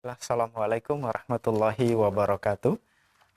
Assalamualaikum warahmatullahi wabarakatuh.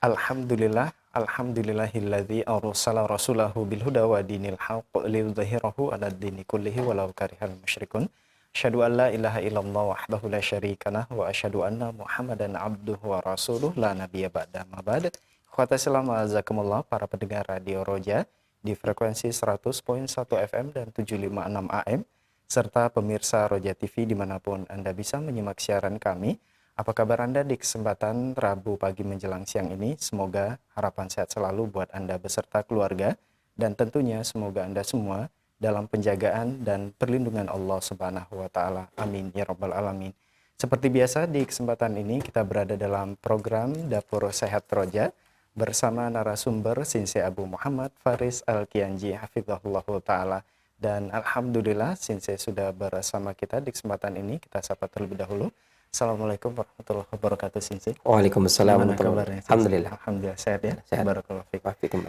Alhamdulillahilladzi arsala rasulahu bil huda wa dinil haqq liyudhhirahu 'alad dini kullihi walau karihal musyrikun. Asyhadu an la ilaha illallah wahdahu la syarikalah wa asyhadu anna Muhammadan abduhu wa rasuluh la nabiyya ba'da ma ba'd. Ikhwata Islam azakumullah, para pendengar Radio Roja di frekuensi 100.1 FM dan 756 AM serta pemirsa Roja TV dimanapun Anda bisa menyimak siaran kami. Apa kabar Anda di kesempatan Rabu pagi menjelang siang ini? Semoga harapan sehat selalu buat Anda beserta keluarga, dan tentunya semoga Anda semua dalam penjagaan dan perlindungan Allah Subhanahu wa Ta'ala. Amin ya Rabbal 'Alamin. Seperti biasa, di kesempatan ini kita berada dalam program Dapur Sehat Roja bersama narasumber Sinse Abu Muhammad Faris Al-Kianji Hafizahullah Ta'ala. Dan Alhamdulillah Sinse sudah bersama kita di kesempatan ini. Kita sapa terlebih dahulu. Assalamualaikum warahmatullahi wabarakatuh, Sinse. Waalaikumsalam warahmatullahi wabarakatuh. Alhamdulillah. Alhamdulillah sehat ya. Sehat. Barakallahu fiik. Wafikum.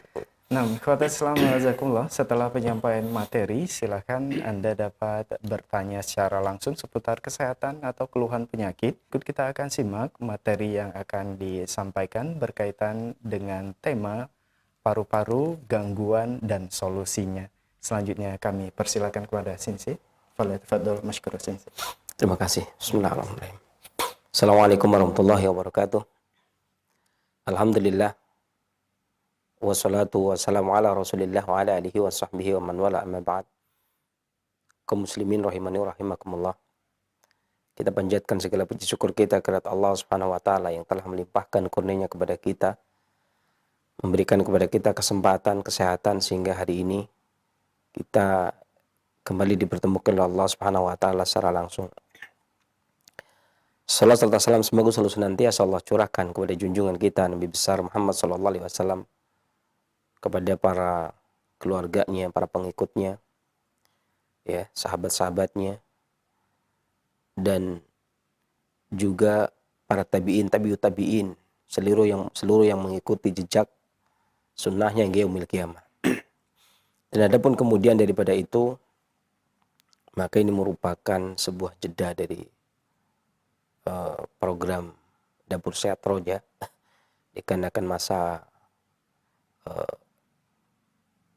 Nah, ikhwata Islam jazakumullah, setelah penyampaian materi, silakan Anda dapat bertanya secara langsung seputar kesehatan atau keluhan penyakit. Ikut kita akan simak materi yang akan disampaikan berkaitan dengan tema paru-paru, gangguan dan solusinya. Selanjutnya kami persilakan kepada Sinse. Fadhil masykur Sinse. Terima kasih. Bismillahirrahmanirrahim. Assalamualaikum warahmatullahi wabarakatuh. Alhamdulillah. Wassalatu wassalamu ala rasulillah wa ala alihi wa sahbihi wa man wala amma ba'd. Kaum muslimin rahimani wa rahimakumullah. Kita panjatkan segala puji syukur kita kepada Allah Subhanahu wa Ta'ala yang telah melimpahkan kurnia kepada kita, memberikan kepada kita kesempatan, kesehatan, sehingga hari ini kita kembali dipertemukan oleh Allah Subhanahu wa Ta'ala secara langsung. Salam serta salam semoga selalu senantiasa Allah curahkan kepada junjungan kita Nabi besar Muhammad sallallahu alaihi wasallam, kepada para keluarganya, para pengikutnya, ya, sahabat-sahabatnya, dan juga para tabi'in, tabi'ut tabi'in, seluruh yang mengikuti jejak sunnahnya hingga yaumil qiyamah. Dan adapun kemudian daripada itu, maka ini merupakan sebuah jeda dari program Dapur Sehat Roja, dikarenakan masa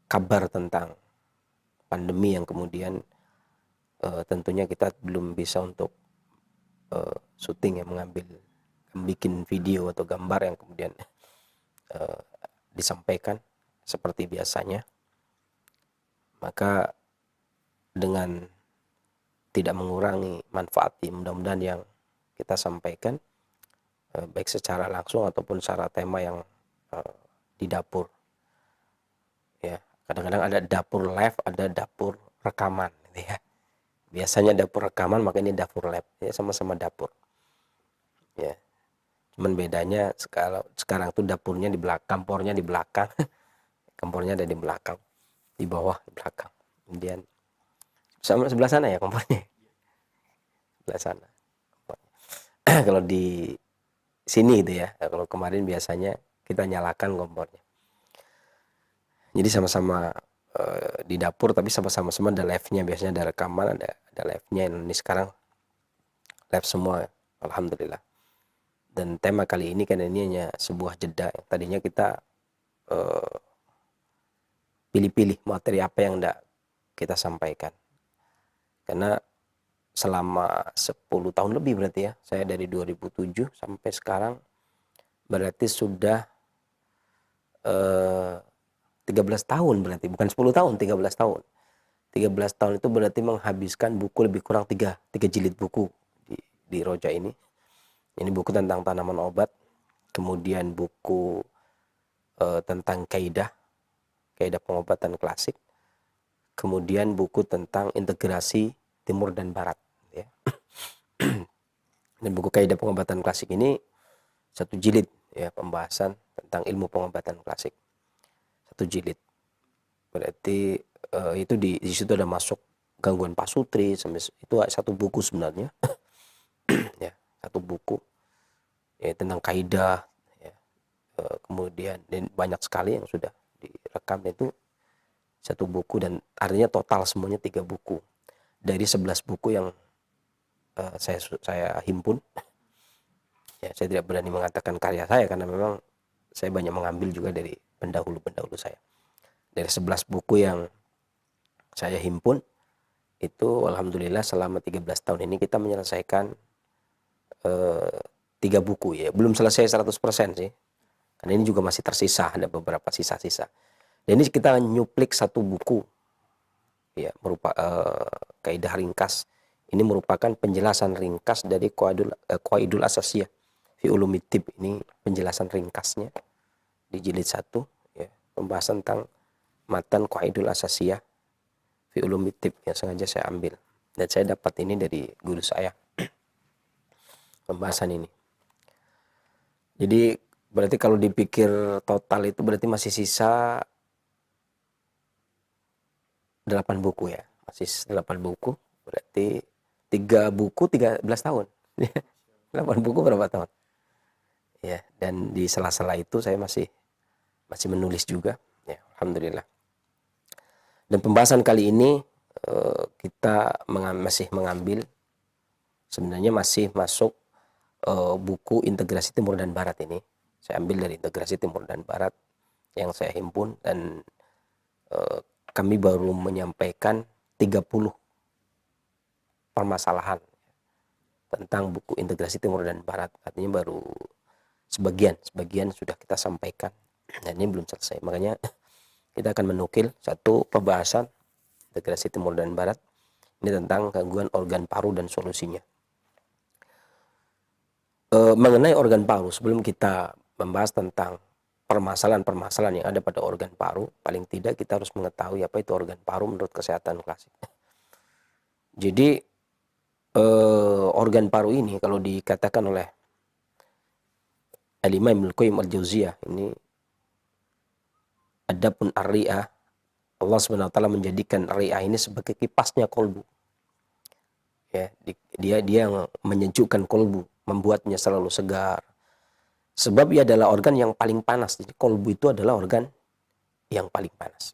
kabar tentang pandemi yang kemudian tentunya kita belum bisa untuk syuting, yang membuat video atau gambar yang kemudian disampaikan seperti biasanya. Maka dengan tidak mengurangi manfaat, mudah-mudahan yang kita sampaikan baik secara langsung ataupun secara tema yang di dapur, ya, kadang-kadang ada dapur live, ada dapur rekaman, gitu ya. Biasanya dapur rekaman, maka ini dapur live, ya, sama-sama dapur, ya, cuman bedanya sekarang tuh dapurnya di belakang, kompornya di belakang kompornya ada di belakang, di bawah, di belakang, kemudian sama sebelah sana ya kompornya, sebelah sana. Kalau di sini gitu ya, kalau kemarin biasanya kita nyalakan kompornya. Jadi sama-sama di dapur, tapi sama-sama ada live-nya, biasanya ada rekaman, ada live-nya. Ini sekarang live semua, alhamdulillah. Dan tema kali ini kan ini hanya sebuah jeda. Tadinya kita pilih-pilih materi apa yang hendak kita sampaikan. Karena selama 10 tahun lebih berarti ya, saya dari 2007 sampai sekarang berarti sudah 13 tahun, berarti bukan 10 tahun, 13 tahun. 13 tahun itu berarti menghabiskan buku lebih kurang 3 jilid buku di Roja ini. Ini buku tentang tanaman obat, kemudian buku tentang kaidah pengobatan klasik, kemudian buku tentang integrasi Timur dan Barat, ya. Dan buku kaidah pengobatan klasik ini 1 jilid, ya, pembahasan tentang ilmu pengobatan klasik, 1 jilid. Berarti itu di situ ada masuk gangguan pasutri, itu 1 buku sebenarnya. Ya, 1 buku, ya, tentang kaidah, ya. Kemudian dan banyak sekali yang sudah direkam, itu 1 buku, dan artinya total semuanya 3 buku dari 11 buku yang saya himpun Ya, saya tidak berani mengatakan karya saya karena memang saya banyak mengambil juga dari pendahulu-pendahulu saya. Dari 11 buku yang saya himpun, itu alhamdulillah selama 13 tahun ini kita menyelesaikan 3 buku ya. Belum selesai 100% sih. Karena ini juga masih tersisa, ada beberapa sisa-sisa. Dan ini kita nyuplik 1 buku ya, kaidah ringkas. Ini merupakan penjelasan ringkas dari Qawaidul Asasiyah fi Ulumit Tib. Ini penjelasan ringkasnya di jilid 1 ya, pembahasan tentang matan Qawaidul Asasiyah fi Ulumit Tib yang sengaja saya ambil dan saya dapat ini dari guru saya, pembahasan ini. Jadi berarti kalau dipikir total itu berarti masih sisa 8 buku ya, masih 8 buku, berarti 3 buku 13 tahun. 8 buku berapa tahun? Ya, dan di sela-sela itu saya masih menulis juga. Ya, alhamdulillah. Dan pembahasan kali ini kita masih mengambil, sebenarnya masih masuk buku Integrasi Timur dan Barat ini. Saya ambil dari Integrasi Timur dan Barat yang saya himpun, dan kami baru menyampaikan 30 permasalahan tentang buku Integrasi Timur dan Barat. Artinya baru sebagian sudah kita sampaikan dan ini belum selesai. Makanya kita akan menukil satu pembahasan Integrasi Timur dan Barat ini tentang gangguan organ paru dan solusinya. Mengenai organ paru, sebelum kita membahas tentang permasalahan-permasalahan yang ada pada organ paru, paling tidak kita harus mengetahui apa itu organ paru menurut kesehatan klasik. Jadi organ paru ini kalau dikatakan oleh Al-Imam Ibnu Qayyim Al-Jauziyah ini, adapun ar-ri'ah, Allah Subhanahu wa taala menjadikan ri'ah ini sebagai kipasnya kolbu. Ya, dia yang menyejukkan kolbu, membuatnya selalu segar. Sebab ia adalah organ yang paling panas. Jadi kolbu itu adalah organ yang paling panas.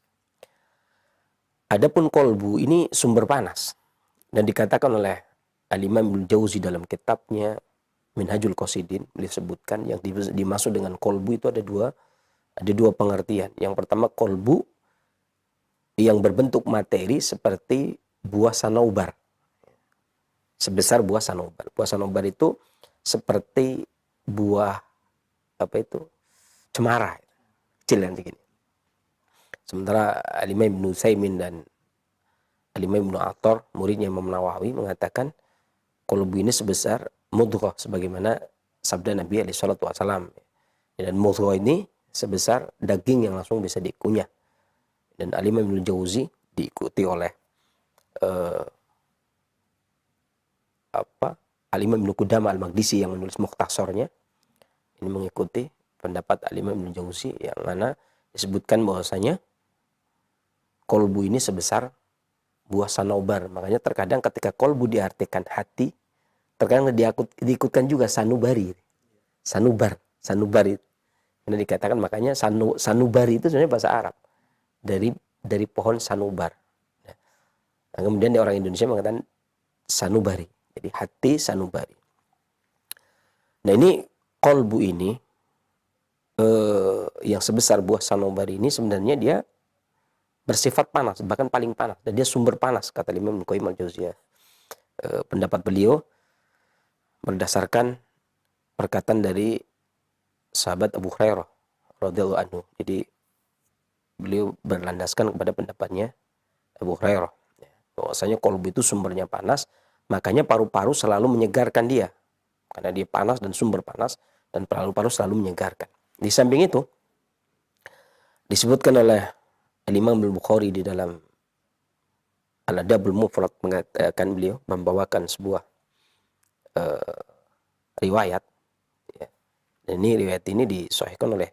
Adapun kolbu ini sumber panas, dan dikatakan oleh Al-Imam Ibnu Jauzi dalam kitabnya Minhajul Qasidin, disebutkan yang dimaksud dengan kolbu itu ada dua pengertian. Yang pertama, kolbu yang berbentuk materi seperti buah sanaubar, sebesar buah sanaubar. Buah sanaubar itu seperti buah cemara, kecil yang begini. Sementara Al-Imam Ibnu Utsaimin dan Al-Imam Ibnu Atthar, muridnya Imam Nawawi, mengatakan kolbu ini sebesar mudghah, sebagaimana sabda Nabi SAW. Dan mudghah ini sebesar daging yang langsung bisa dikunyah. Dan Al-Imam Ibnu Jauzi diikuti oleh Al-Imam Ibnu Qudamah Al-Maqdisi yang menulis Mukhtasarnya. Ini mengikuti pendapat Al-Imam Ibnu Jauzi yang mana disebutkan bahwasanya kolbu ini sebesar buah sanaubar. Makanya terkadang ketika kolbu diartikan hati, terkadang diikutkan juga sanubari. Sanubar itu. Karena dikatakan, makanya sanubari itu sebenarnya bahasa Arab. Dari pohon sanubar. Nah, kemudian orang Indonesia mengatakan sanubari. Jadi hati sanubari. Nah, ini kolbu ini yang sebesar buah sanubari ini sebenarnya dia bersifat panas, bahkan paling panas, dan dia sumber panas, kata Imam Ibnu Qayyim Al-Jauziyah. Pendapat beliau berdasarkan perkataan dari sahabat Abu Hurairah radhiyallahu anhu. Jadi beliau berlandaskan kepada pendapatnya Abu Hurairah, bahwasanya kolbu itu sumbernya panas, makanya paru-paru selalu menyegarkan dia, karena dia panas dan sumber panas, dan paru-paru selalu menyegarkan. Di samping itu disebutkan oleh Al-Imam Al-Bukhari di dalam Al-Adabul Mufrad, mengatakan beliau membawakan sebuah riwayat ya. Dan ini riwayat ini disahihkan oleh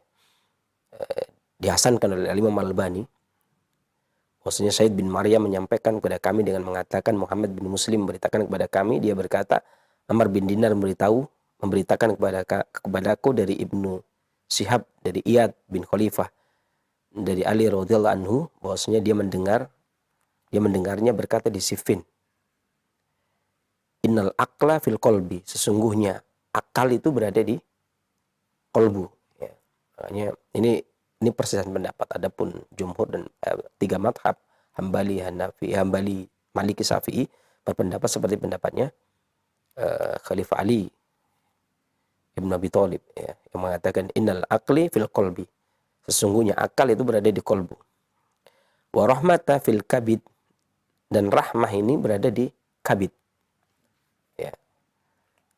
dihasankan oleh Imam Al-Albani, bahwasanya Said bin Maryam menyampaikan kepada kami dengan mengatakan, Muhammad bin Muslim memberitakan kepada kami, dia berkata, Amr bin Dinar memberitakan kepadaku dari Ibnu Syihab, dari Iyad bin Khalifah, dari Ali radhiyallahu anhu, bahwasanya dia mendengarnya berkata di Siffin, Innal aqla fil qalbi, sesungguhnya akal itu berada di kolbu. Ya. Makanya ini perselisihan pendapat. Adapun jumhur dan 3 madhab, Hambali, Hanafi, Hambali, Maliki, Syafi'i berpendapat seperti pendapatnya Khalifah Ali Ibn Abi Thalib, ya, yang mengatakan innal aqli fil qalbi. Sesungguhnya akal itu berada di kolbu. Wa rahmata fil kabid, dan rahmah ini berada di kabid. Ya.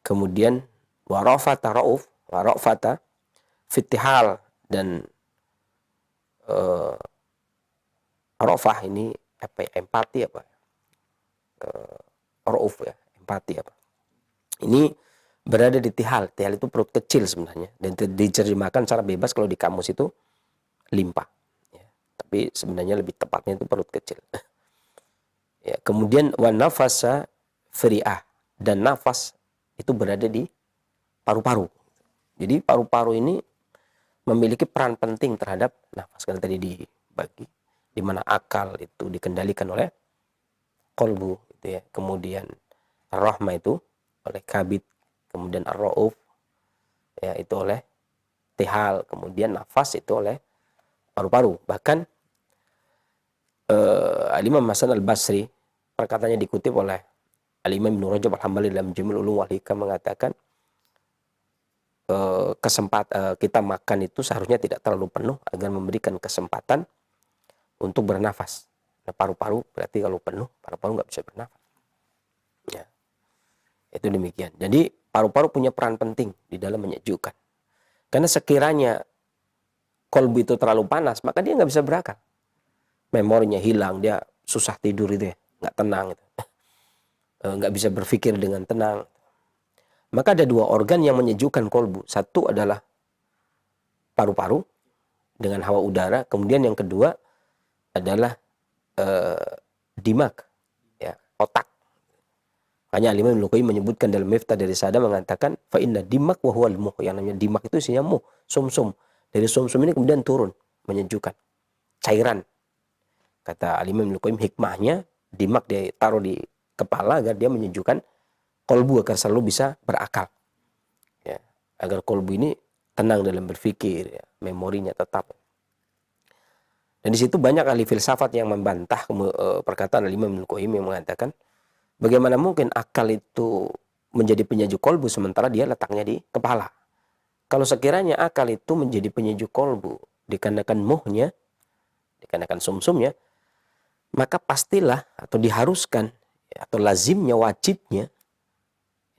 Kemudian wa rafata rauf, wa rafata fitihal, dan rafah ini apa ya? Empati apa? Rauf ya, empati apa? Ini berada di tihal. Tihal itu perut kecil sebenarnya, dan diterjemahkan secara bebas kalau di kamus itu limpah. Ya. Tapi sebenarnya lebih tepatnya itu perut kecil. Ya. Kemudian wa nafasa firi'ah, dan nafas itu berada di paru-paru. Jadi paru-paru ini memiliki peran penting terhadap nafas. Karena tadi dibagi, di mana akal itu dikendalikan oleh kolbu, gitu ya. Kemudian ar-rahmah itu oleh kabid, kemudian ar-rauf ya itu oleh tihal, kemudian nafas itu oleh paru-paru. Bahkan Al-Imam Hasan Al-Basri, perkataannya dikutip oleh Al-Imam Ibnu Rajab Al-Hambali dalam Jami'ul Ulum wal Hikam, mengatakan kita makan itu seharusnya tidak terlalu penuh agar memberikan kesempatan untuk bernafas. Nah, paru-paru berarti kalau penuh, paru-paru nggak bisa bernafas. Ya. Itu demikian. Jadi paru-paru punya peran penting di dalam menyejukkan. Karena sekiranya kolbu itu terlalu panas, maka dia nggak bisa berakal. Memorinya hilang, dia susah tidur itu ya, nggak tenang. Gitu. Nggak bisa berpikir dengan tenang. Maka ada 2 organ yang menyejukkan kolbu. Satu adalah paru-paru dengan hawa udara. Kemudian yang kedua adalah dimak, ya, otak. Hanya Imam Ibnu Qayyim menyebutkan dalam Miftah dari Sada, mengatakan fa inna dimak wa huwal muh. Yang namanya dimak itu isinya muh, sumsum. Dari sumsum ini kemudian turun menyejukkan cairan. Kata Imam Ibnu Qayyim, hikmahnya dimak dia taruh di kepala agar dia menyejukkan kolbu agar selalu bisa berakal. Ya, agar kolbu ini tenang dalam berpikir, ya, memorinya tetap. Dan di situ banyak ahli filsafat yang membantah perkataan Imam Ibnu Qayyim yang mengatakan bagaimana mungkin akal itu menjadi penyejuk kolbu sementara dia letaknya di kepala. Kalau sekiranya akal itu menjadi penyejuk kolbu dikarenakan muhnya, dikarenakan sumsumnya, maka pastilah atau diharuskan atau lazimnya, wajibnya,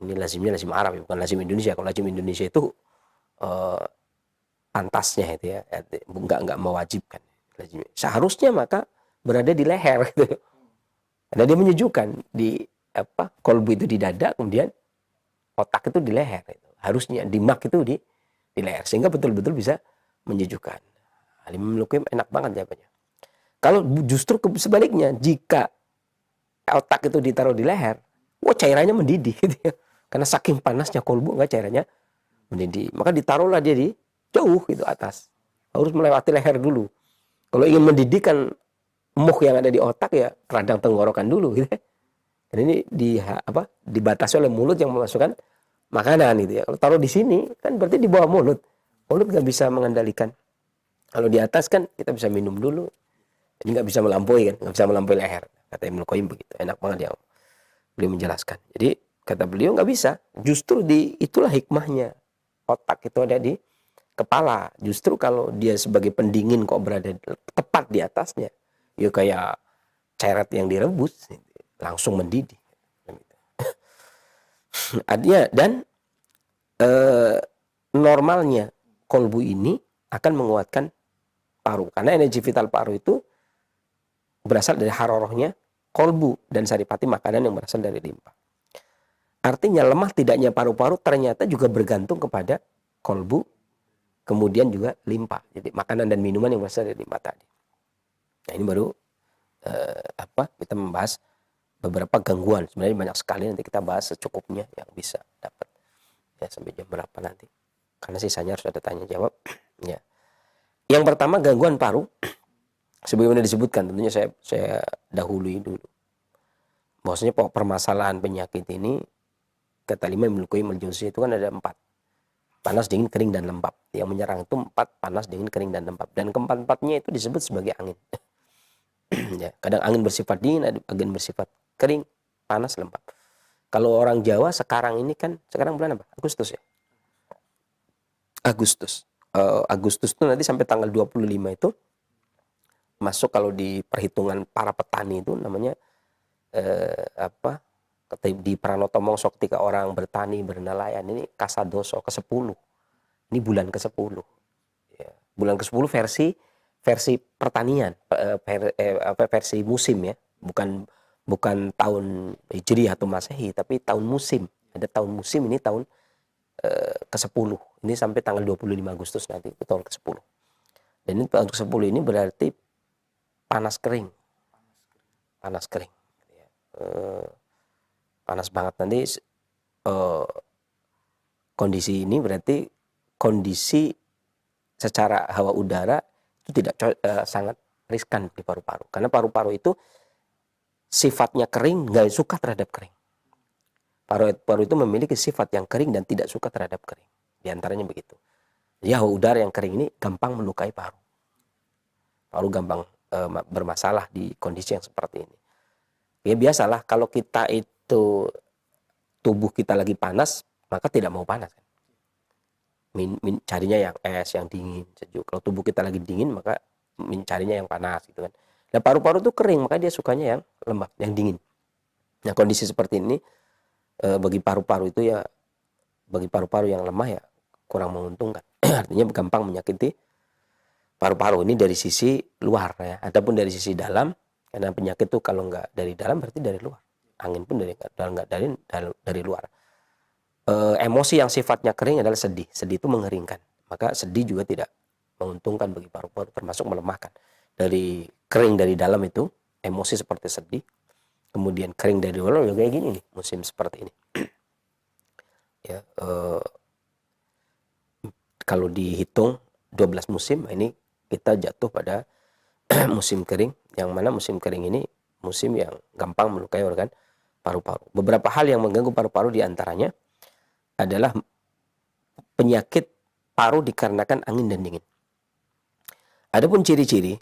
ini lazimnya lazim Arab, bukan lazim Indonesia. Kalau lazim Indonesia itu pantasnya itu ya, enggak mewajibkan. Seharusnya maka berada di leher gitu. Karena dia menyejukkan di kolbu itu di dada, kemudian otak itu di leher. Harusnya dimak itu di leher, sehingga betul-betul bisa menyejukkan. Imam Ibnu Qayyim enak banget jawabannya. Kalau justru sebaliknya, jika otak itu ditaruh di leher, cairannya mendidih gitu ya. Karena saking panasnya kolbu, enggak cairannya mendidih. Maka ditaruhlah dia di jauh gitu atas. Harus melewati leher dulu. Kalau ingin mendidihkan muh yang ada di otak, ya radang tenggorokan dulu gitu ya. Dan ini dibatasi oleh mulut yang memasukkan makanan gitu ya. Kalau taruh di sini kan berarti di bawah mulut. Mulut nggak bisa mengendalikan. Kalau di atas kan kita bisa minum dulu. Jadi nggak bisa melampaui kan, nggak bisa melampaui leher. Kata Ibnu Qayyim begitu. Enak banget ya beliau menjelaskan. Jadi kata beliau nggak bisa. Justru itulah hikmahnya. Otak itu ada di kepala. Justru kalau dia sebagai pendingin kok berada tepat di atasnya, ya kayak ceret yang direbus langsung mendidih. Artinya dan normalnya kolbu ini akan menguatkan paru, karena energi vital paru itu berasal dari harorohnya kolbu dan saripati makanan yang berasal dari limpa. Artinya lemah tidaknya paru-paru ternyata juga bergantung kepada kolbu, kemudian juga limpa. Jadi makanan dan minuman yang berasal dari limpa tadi. Nah ini baru kita membahas beberapa gangguan. Sebenarnya banyak sekali, nanti kita bahas secukupnya yang bisa dapat. Ya sampai jam berapa nanti? Karena sisanya harus ada tanya jawab. Ya. Yang pertama gangguan paru. Sebagaimana disebutkan, tentunya saya dahului dulu. Bahwasanya permasalahan penyakit ini kata Imam Ibnu Qayyim al-Jauziyah itu kan ada 4. Panas, dingin, kering, dan lembab. Yang menyerang itu 4, panas, dingin, kering, dan lembab. Dan keempat-empatnya itu disebut sebagai angin. Ya, kadang angin bersifat dingin, ada angin bersifat kering, panas, lembab. Kalau orang Jawa sekarang ini kan, sekarang bulan apa? Agustus ya? Agustus. Agustus itu nanti sampai tanggal 25 itu masuk kalau di perhitungan para petani itu namanya di Pranoto Mongso ketika orang bertani bernelayan ini Kasadoso ke-10. Ini bulan ke-10. Ya, bulan ke-10 versi pertanian, versi musim ya. Bukan tahun Hijriah atau Masehi, tapi tahun musim. Ada tahun musim, ini tahun ke-10. Ini sampai tanggal 25 Agustus nanti, itu tahun ke-10. Dan ini tahun ke-10 ini berarti panas kering. Panas kering. Panas banget. Nanti kondisi ini berarti kondisi secara hawa udara itu tidak sangat riskan di paru-paru. Karena paru-paru itu sifatnya kering, nggak suka terhadap kering. Paru-paru itu memiliki sifat yang kering dan tidak suka terhadap kering. Di antaranya begitu. Jadi hawa udara yang kering ini gampang melukai paru. Paru gampang bermasalah di kondisi yang seperti ini. Ya biasalah kalau kita itu tubuh kita lagi panas, maka tidak mau panas. Carinya yang es, yang dingin, sejuk. Kalau tubuh kita lagi dingin, maka mencarinya yang panas gitu kan. Nah paru-paru itu kering, maka dia sukanya yang lembab, yang dingin. Nah kondisi seperti ini bagi paru-paru itu ya, bagi paru-paru yang lemah ya kurang menguntungkan. Artinya gampang menyakiti paru-paru ini dari sisi luar ya. Adapun dari sisi dalam, karena penyakit itu kalau nggak dari dalam berarti dari luar. Angin pun dari luar. Emosi yang sifatnya kering adalah sedih. Sedih itu mengeringkan. Maka sedih juga tidak menguntungkan bagi paru-paru, termasuk melemahkan. Dari kering dari dalam itu, emosi seperti sedih. Kemudian kering dari luar, ya kayak gini nih, musim seperti ini. Ya, kalau dihitung 12 musim, ini kita jatuh pada musim kering, yang mana musim kering ini musim yang gampang melukai organ paru-paru. Beberapa hal yang mengganggu paru-paru diantaranya adalah penyakit paru dikarenakan angin dan dingin. Adapun ciri-ciri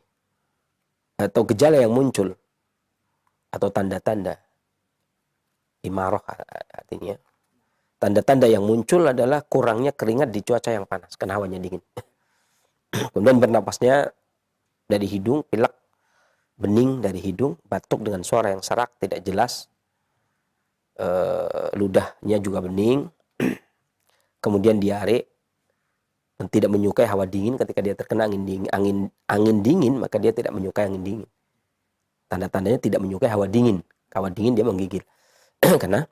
atau gejala yang muncul atau tanda-tanda imaroh artinya tanda-tanda yang muncul adalah kurangnya keringat di cuaca yang panas karena hawanya dingin. Kemudian bernapasnya dari hidung, pilek, bening dari hidung, batuk dengan suara yang serak, tidak jelas, ludahnya juga bening, kemudian diare, dan tidak menyukai hawa dingin. Ketika dia terkena angin dingin, maka dia tidak menyukai angin dingin. Tanda-tandanya tidak menyukai hawa dingin. Hawa dingin dia menggigil karena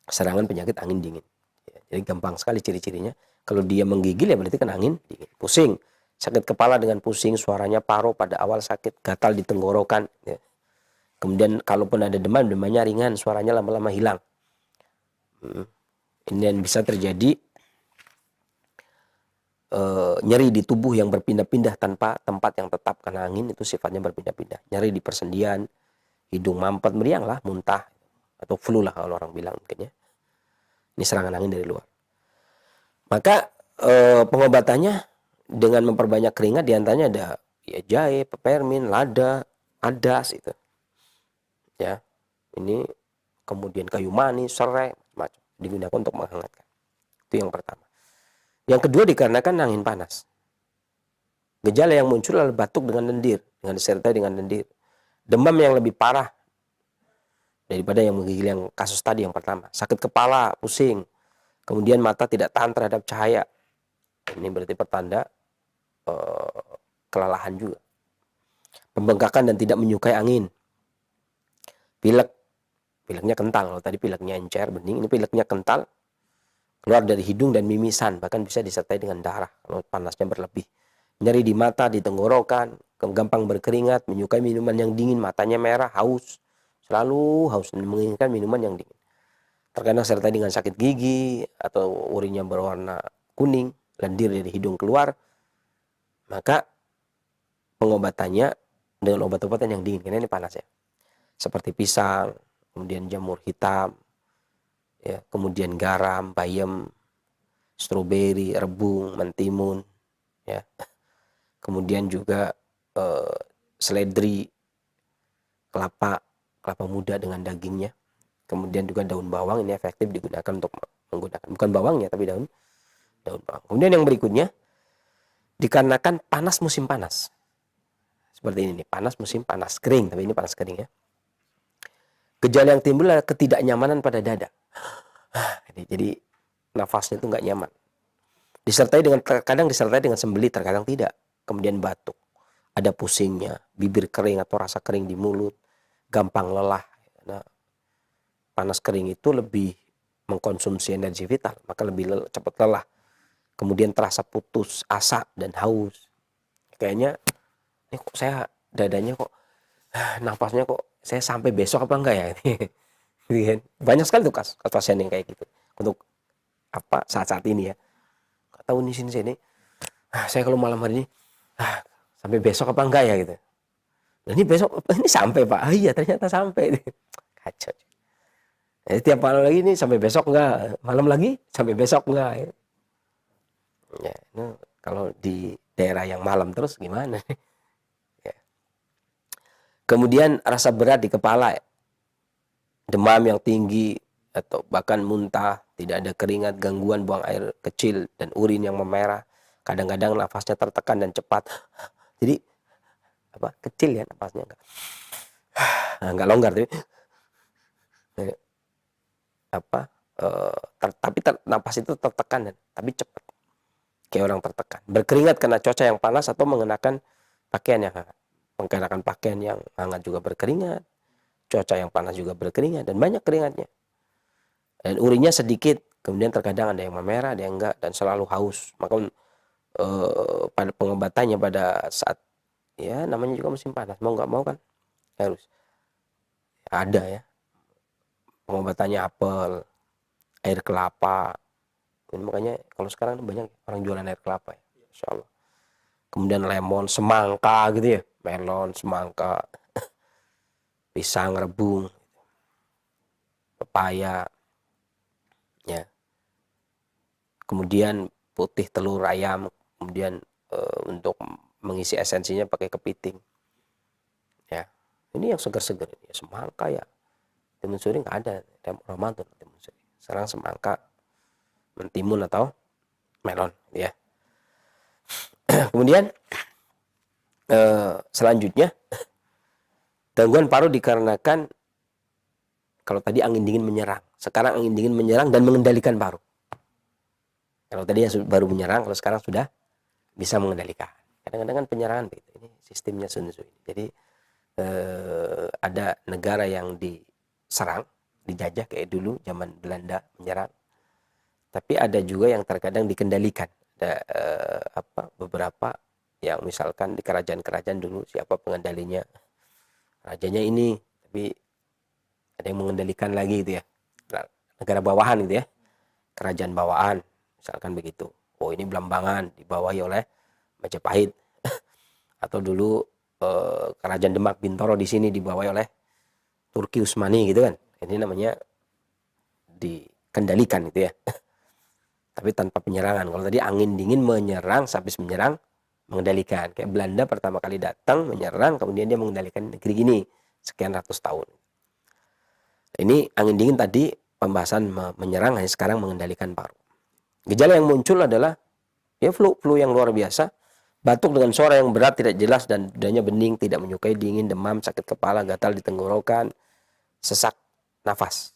serangan penyakit angin dingin. Ya, jadi gampang sekali ciri-cirinya. Kalau dia menggigil ya berarti kena angin dingin. Pusing, sakit kepala dengan pusing, suaranya paru pada awal sakit, gatal di tenggorokan. Ya. Kemudian kalaupun ada demam, demamnya ringan, suaranya lama-lama hilang. Ini yang bisa terjadi nyeri di tubuh yang berpindah-pindah tanpa tempat yang tetap karena angin itu sifatnya berpindah-pindah. Nyeri di persendian, hidung mampet, meriang lah, muntah, atau flu lah kalau orang bilang mungkin ya. Ini serangan angin dari luar. Maka pengobatannya dengan memperbanyak keringat, diantaranya ada ya, jahe, pepermin, lada, adas itu. Ya, ini kemudian kayu manis, serai, macam digunakan untuk menghangatkan. Itu yang pertama. Yang kedua dikarenakan angin panas. Gejala yang muncul adalah batuk dengan lendir, dengan disertai dengan lendir. Demam yang lebih parah daripada yang menggigil yang kasus tadi yang pertama. Sakit kepala, pusing. Kemudian mata tidak tahan terhadap cahaya. Ini berarti pertanda kelelahan juga. Pembengkakan dan tidak menyukai angin. Pilek. Pileknya kental. Kalau tadi pileknya encer, bening. Ini pileknya kental. Keluar dari hidung dan mimisan, bahkan bisa disertai dengan darah kalau panasnya berlebih. Nyeri di mata, di tenggorokan, gampang berkeringat, menyukai minuman yang dingin, matanya merah, haus, selalu haus dan menginginkan minuman yang dingin. Terkadang serta dengan sakit gigi atau urinnya berwarna kuning, lendir dari hidung keluar, maka pengobatannya dengan obat-obatan yang dingin, karena ini panas ya. Seperti pisang, kemudian jamur hitam, ya, kemudian garam, bayam, stroberi, rebung, mentimun, ya, kemudian juga seledri, kelapa muda dengan dagingnya, kemudian juga daun bawang. Ini efektif digunakan untuk menggunakan bukan bawangnya tapi daun bawang. Kemudian yang berikutnya, dikarenakan panas musim panas seperti ini nih, panas musim panas kering, tapi ini panas kering ya. Gejala yang timbul adalah ketidaknyamanan pada dada. Jadi nafasnya itu nggak nyaman. Kadang disertai dengan sembelit, terkadang tidak. Kemudian batuk, ada pusingnya, bibir kering atau rasa kering di mulut, gampang lelah. Nah, panas kering itu lebih mengkonsumsi energi vital, maka lebih cepat lelah. Kemudian terasa putus asa dan haus. Kayaknya, ini kok saya dadanya kok, nafasnya kok saya sampai besok apa enggak ya? Banyak sekali tuh pasien yang kayak gitu. Untuk saat-saat ini ya. Nggak tahu di sini. Saya kalau malam hari ini, sampai besok apa enggak ya gitu. Dan ini besok, ini sampai Pak. Iya ternyata sampai. Kacau. Jadi tiap malam lagi ini sampai besok enggak. Malam lagi sampai besok enggak. Ya, ini kalau di daerah yang malam terus gimana? Ya. Kemudian rasa berat di kepala, demam yang tinggi atau bahkan muntah, tidak ada keringat, gangguan buang air kecil dan urin yang memerah. Kadang-kadang nafasnya tertekan dan cepat. Jadi kecil ya nafasnya, enggak longgar tapi tapi napas itu tertekan tapi cepat. Kayak orang tertekan. Berkeringat karena cuaca yang panas atau mengenakan pakaian yang hangat. Mengenakan pakaian yang hangat juga berkeringat. Cuaca yang panas juga berkeringat dan banyak keringatnya. Dan urinnya sedikit, kemudian terkadang ada yang memerah, ada yang enggak, dan selalu haus. Maka pada pengobatannya pada saat ya namanya juga musim panas, mau nggak mau kan harus ada ya. Pengobatannya apel, air kelapa. Ini makanya kalau sekarang banyak orang jualan air kelapa ya, Insya Allah. Kemudian lemon, semangka gitu ya, melon, semangka, pisang, rebung, pepaya, ya. Kemudian putih telur ayam, kemudian untuk mengisi esensinya pakai kepiting, ya. Ini yang segar-segar, ya, semangka ya. Timun suri nggak ada, Ramadan timun suri. Sekarang semangka, mentimun atau melon, ya. Kemudian selanjutnya, gangguan paru dikarenakan kalau tadi angin dingin menyerang, sekarang angin dingin menyerang dan mengendalikan paru. Kalau tadi yang baru menyerang, kalau sekarang sudah bisa mengendalikan. Kadang-kadang kan penyerangan begitu. Ini sistemnya Sun Tzu. Jadi ada negara yang diserang, dijajah kayak dulu zaman Belanda menyerang. Tapi ada juga yang terkadang dikendalikan. Ada beberapa yang misalkan di kerajaan-kerajaan dulu siapa pengendalinya, rajanya ini, tapi ada yang mengendalikan lagi gitu ya. Negara bawahan gitu ya, kerajaan bawahan misalkan begitu. Oh ini Belambangan dibawahi oleh Majapahit. Atau dulu kerajaan Demak Bintoro di sini dibawahi oleh Turki Utsmani gitu kan. Ini namanya dikendalikan gitu ya. Tapi tanpa penyerangan. Kalau tadi angin dingin menyerang, habis menyerang mengendalikan. Kayak Belanda pertama kali datang menyerang, kemudian dia mengendalikan negeri ini sekian ratus tahun. Ini angin dingin tadi pembahasan menyerang, hanya sekarang mengendalikan paru. Gejala yang muncul adalah ya flu yang luar biasa. Batuk dengan suara yang berat, tidak jelas, dan dadanya bening, tidak menyukai dingin, demam, sakit kepala, gatal di tenggorokan, sesak nafas.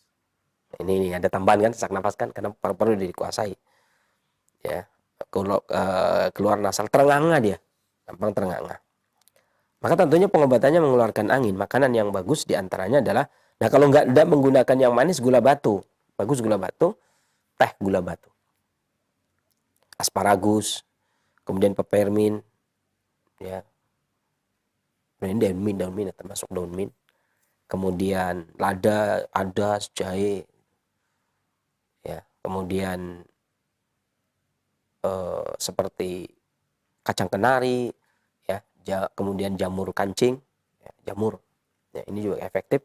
Ini ada tambahan kan, sesak nafas kan, karena paru-paru sudah dikuasai. Ya, keluar nasal, terengah-engah dia, gampang terengah-engah. Maka tentunya pengobatannya mengeluarkan angin. Makanan yang bagus diantaranya adalah, nah kalau nggak menggunakan yang manis, gula batu. Bagus gula batu, teh gula batu. Asparagus, kemudian peppermint, ya. Ini daun mint termasuk daun mint. Kemudian lada, adas, jahe, ya. Kemudian seperti kacang kenari, ya. Kemudian jamur kancing, ya, jamur. Ya, ini juga efektif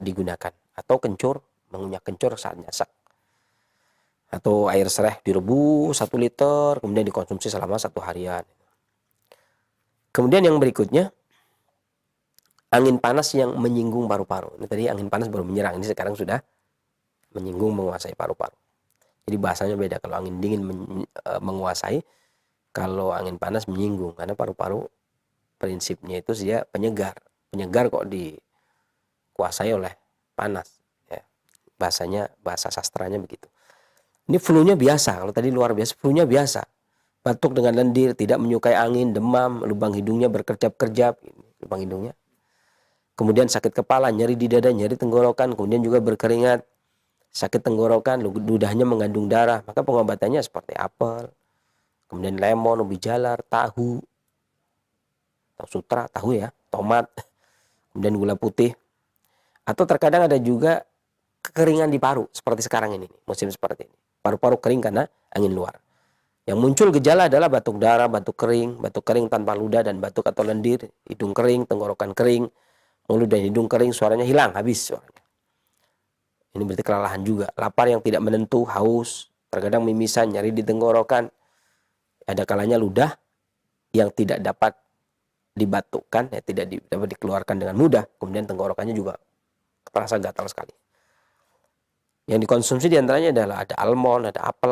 digunakan. Atau kencur, mengunyah kencur saat nyasak. Atau air sereh direbus 1 liter, kemudian dikonsumsi selama 1 harian. Kemudian yang berikutnya, angin panas yang menyinggung paru-paru. Ini tadi angin panas baru menyerang, ini sekarang sudah menyinggung, menguasai paru-paru. Jadi bahasanya beda, kalau angin dingin menguasai, kalau angin panas menyinggung, karena paru-paru prinsipnya itu dia penyegar. Penyegar kok dikuasai oleh panas. Ya. Bahasanya, bahasa sastranya begitu. Ini flu-nya biasa, kalau tadi luar biasa, flu-nya biasa. Batuk dengan lendir, tidak menyukai angin, demam, lubang hidungnya berkerjap-kerjap, lubang hidungnya. Kemudian sakit kepala, nyeri di dada, nyeri tenggorokan, kemudian juga berkeringat, sakit tenggorokan, ludahnya mengandung darah. Maka pengobatannya seperti apel, kemudian lemon, ubi jalar, tahu sutra, tahu ya, tomat, kemudian gula putih. Atau terkadang ada juga kekeringan di paru, seperti sekarang ini, musim seperti ini. Paru-paru kering karena angin luar. Yang muncul gejala adalah batuk darah, batuk kering tanpa ludah dan batuk atau lendir, hidung kering, tenggorokan kering, mulut dan hidung kering, suaranya hilang, habis suaranya. Ini berarti kelelahan juga. Lapar yang tidak menentu, haus, terkadang mimisan, nyeri di tenggorokan. Ada kalanya ludah yang tidak dapat dibatukkan, ya, tidak dapat dikeluarkan dengan mudah. Kemudian tenggorokannya juga terasa gatal sekali. Yang dikonsumsi diantaranya adalah ada almond, ada apel,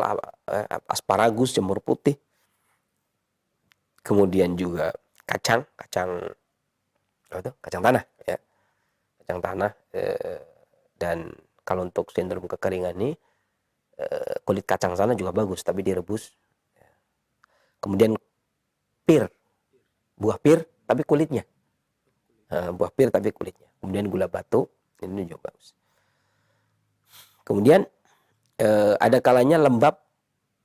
asparagus, jamur putih. Kemudian juga kacang tanah, ya. Kacang tanah. Dan kalau untuk sindrom kekeringan ini, kulit kacang tanah juga bagus, tapi direbus. Kemudian pir, buah pir tapi kulitnya. Buah pir tapi kulitnya. Kemudian gula batu, ini juga bagus. Kemudian ada kalanya lembab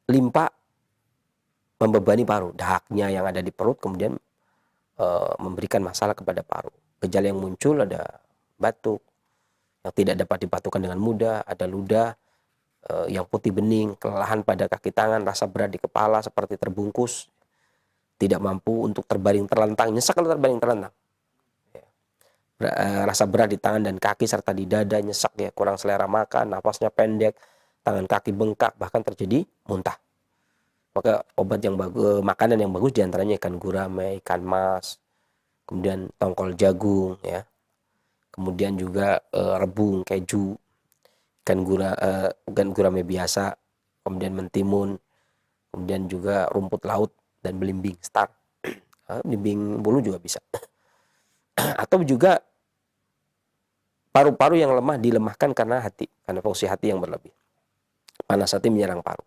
limpa membebani paru, dahaknya yang ada di perut kemudian memberikan masalah kepada paru. Gejala yang muncul ada batuk yang tidak dapat dipatukan dengan mudah, ada ludah yang putih bening, kelelahan pada kaki tangan, rasa berat di kepala seperti terbungkus, tidak mampu untuk terbaring terlentang, nyesek kalau terbaring terlentang. Rasa berat di tangan dan kaki serta di dada, nyesek, ya, kurang selera makan, napasnya pendek, tangan kaki bengkak, bahkan terjadi muntah. Maka obat yang bagus, makanan yang bagus diantaranya ikan gurame, ikan mas, kemudian tongkol jagung, ya, kemudian juga rebung, keju, ikan gurame biasa, kemudian mentimun, kemudian juga rumput laut dan belimbing star, belimbing bulu juga bisa. Atau juga paru-paru yang lemah dilemahkan karena fungsi hati yang berlebih. Panas hati menyerang paru,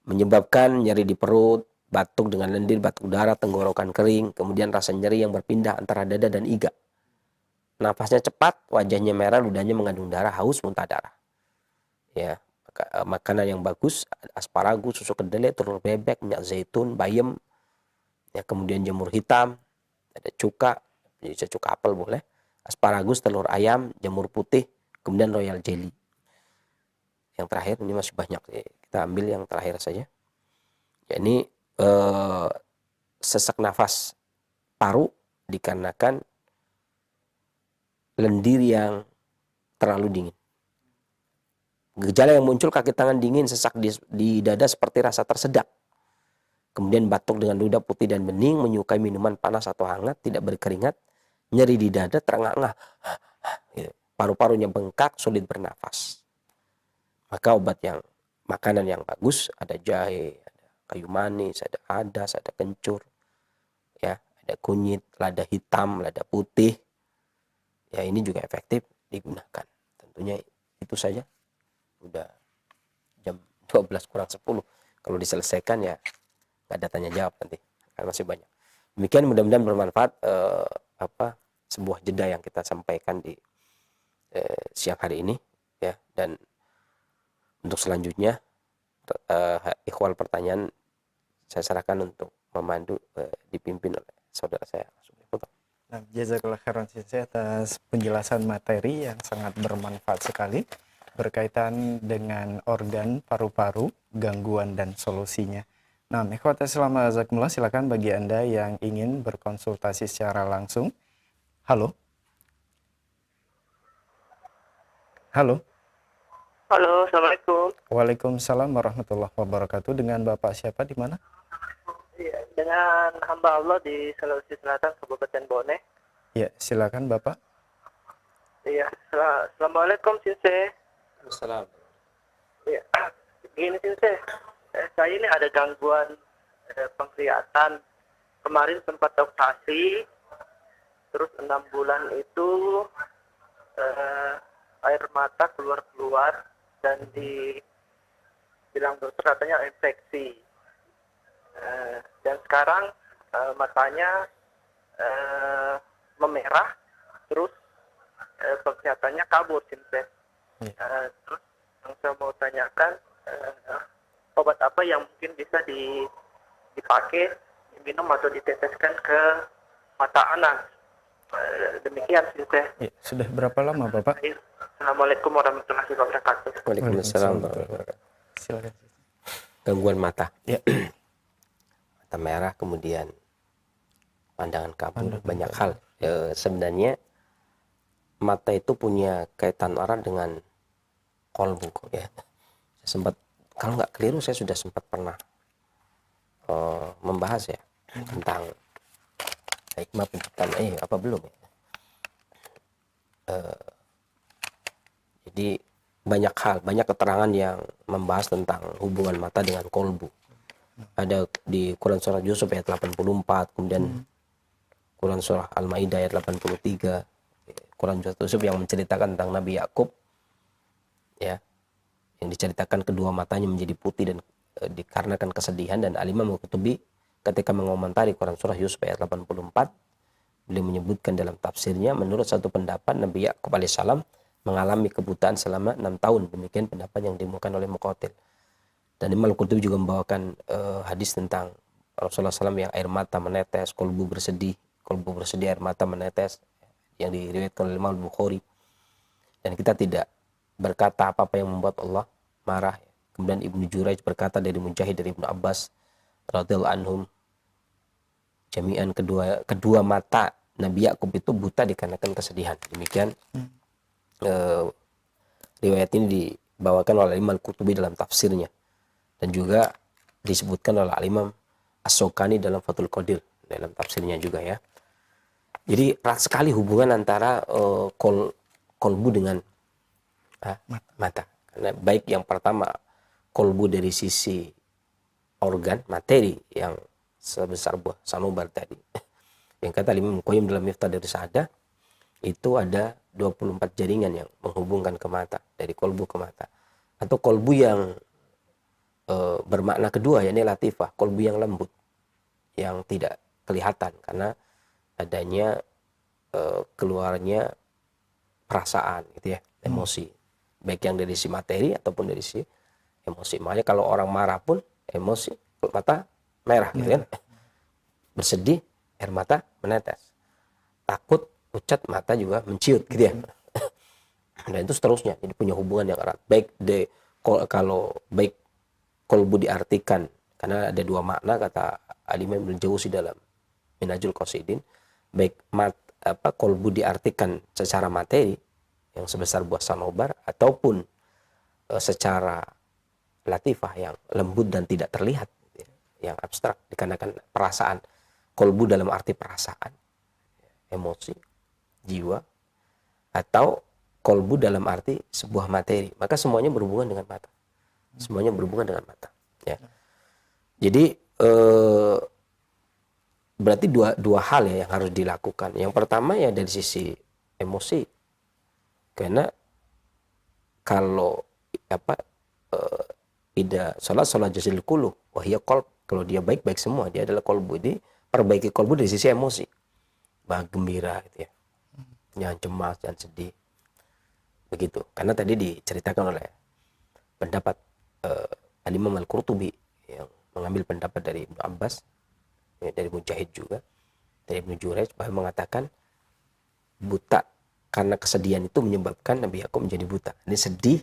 menyebabkan nyeri di perut, batuk dengan lendir, batuk darah, tenggorokan kering, kemudian rasa nyeri yang berpindah antara dada dan iga. Nafasnya cepat, wajahnya merah, ludahnya mengandung darah, haus, muntah darah. Ya, makanan yang bagus, asparagus, susu kedelai, telur bebek, minyak zaitun, bayam, ya, kemudian jamur hitam, ada cuka, bisa cuka apel boleh, asparagus, telur ayam, jamur putih, kemudian royal jelly. Yang terakhir ini masih banyak, kita ambil yang terakhir saja. Ya, ini sesak nafas paru dikarenakan lendir yang terlalu dingin. Gejala yang muncul kaki tangan dingin, sesak di dada seperti rasa tersedak. Kemudian batuk dengan ludah putih dan bening, menyukai minuman panas atau hangat, tidak berkeringat, nyeri di dada, terengah-engah, paru-parunya bengkak, sulit bernafas. Maka makanan yang bagus, ada jahe, ada kayu manis, ada adas, ada kencur, ya, ada kunyit, lada hitam, lada putih. Ya, ini juga efektif digunakan. Tentunya itu saja. Udah jam 12 kurang 10. Kalau diselesaikan ya nggak ada tanya jawab nanti, karena masih banyak. Demikian, mudah-mudahan bermanfaat sebuah jeda yang kita sampaikan di siang hari ini, ya. Dan untuk selanjutnya ikhwal pertanyaan saya serahkan untuk memandu, dipimpin oleh saudara saya. Nah, jazakallah khairan atas penjelasan materi yang sangat bermanfaat sekali berkaitan dengan organ paru-paru, gangguan dan solusinya. Nah, ikhwata selama jazakumullah, silakan bagi Anda yang ingin berkonsultasi secara langsung. Halo? Halo? Halo, Assalamualaikum. Waalaikumsalam warahmatullahi wabarakatuh. Dengan Bapak siapa di mana? Iya, dengan hamba Allah di Sulawesi Selatan, Kabupaten Bone. Ya, silakan Bapak. Iya, Assalamualaikum, Sinse. Assalam. Iya, gini Sinse, saya ini ada gangguan penglihatan. Kemarin sempat operasi, terus 6 bulan itu air mata keluar-keluar dan dibilang dokter katanya infeksi. Dan sekarang matanya memerah, terus penglihatannya kabur, Sinse. Terus yang saya mau tanyakan, obat apa yang mungkin bisa dipakai, diminum atau diteteskan ke mata anak? Demikian, Sinse. Ya, sudah berapa lama Bapak? Assalamualaikum warahmatullahi wabarakatuh. Waalaikumsalam warahmatullahi wabarakatuh. Silakan. Gangguan mata. Ya. Mata merah, kemudian pandangan kabur, banyak hal. Sebenarnya mata itu punya kaitan erat dengan kolbu, ya. Saya sempat, kalau nggak keliru, saya sudah sempat pernah membahas ya tentang hikmah penciptaan apa belum ya. Jadi banyak hal, banyak keterangan yang membahas tentang hubungan mata dengan kolbu. Ada di Quran surah Yusuf ayat 84, kemudian Quran surah Al-Maidah ayat 83, Quran surah Yusuf yang menceritakan tentang Nabi Yakub, ya, yang diceritakan kedua matanya menjadi putih dan dikarenakan kesedihan. Dan Al-Imam Al-Qurtubi ketika mengomentari Quran surah Yusuf ayat 84, beliau menyebutkan dalam tafsirnya, menurut satu pendapat Nabi Yakub alaihissalam mengalami kebutaan selama 6 tahun. Demikian pendapat yang dimukan oleh Muqatil. Dan Imam Al-Qurtubi juga membawakan hadis tentang Rasulullah SAW yang air mata menetes, kolbu bersedih air mata menetes, yang diriwayatkan oleh Imam Al-Bukhari. Dan kita tidak berkata apa-apa yang membuat Allah marah. Kemudian Ibnu Jurayj berkata dari Mujahid, dari Ibnu Abbas radhiyallahu anhum, jami'an kedua mata Nabi Yakub itu buta dikarenakan kesedihan. Demikian riwayat ini dibawakan oleh Imam Al-Qurtubi dalam tafsirnya, dan juga disebutkan oleh Imam As-Sawqani dalam Fathul Qadir dalam tafsirnya juga, ya. Jadi erat sekali hubungan antara kolbu dengan mata. Karena baik yang pertama, kolbu dari sisi organ, materi yang sebesar buah sanobar tadi, yang kata Imam Qayyim dalam Miftah dari Sa'adah, itu ada 24 jaringan yang menghubungkan ke mata, dari kolbu ke mata. Atau kolbu yang bermakna kedua, yakni latifah, kolbu yang lembut, yang tidak kelihatan karena adanya keluarnya perasaan, gitu ya, emosi, baik yang dari si materi ataupun dari si emosi. Makanya kalau orang marah pun emosi, mata merah, gitu kan. Bersedih, air mata menetes. Takut, pucat, mata juga menciut, gitu ya. Dan itu seterusnya. Jadi punya hubungan yang erat. Baik kalau baik kolbu diartikan, karena ada dua makna kata Al-Imam Ibnu Jauzi dalam Minhajul Qasidin, baik kolbu diartikan secara materi yang sebesar buah sanobar, ataupun secara latifah yang lembut dan tidak terlihat, yang abstrak, dikarenakan perasaan. Kolbu dalam arti perasaan, emosi, jiwa, atau kolbu dalam arti sebuah materi. Maka semuanya berhubungan dengan mata. Semuanya berhubungan dengan mata, ya. Jadi berarti dua hal ya yang harus dilakukan. Yang pertama ya dari sisi emosi, karena kalau ida sholat jazil kulu wahia kolb, kalau dia baik semua, dia adalah kolbu. Jadi perbaiki kolbu dari sisi emosi, bahagia, gembira, gitu ya, jangan cemas, jangan sedih, begitu. Karena tadi diceritakan oleh pendapat Al-Imam Al-Qurtubi yang mengambil pendapat dari Ibnu Abbas, ya, dari Mujahid juga, dari Ibnu Jurayj, bahwa mengatakan buta karena kesedihan itu menyebabkan Nabi Yakub menjadi buta. Ini sedih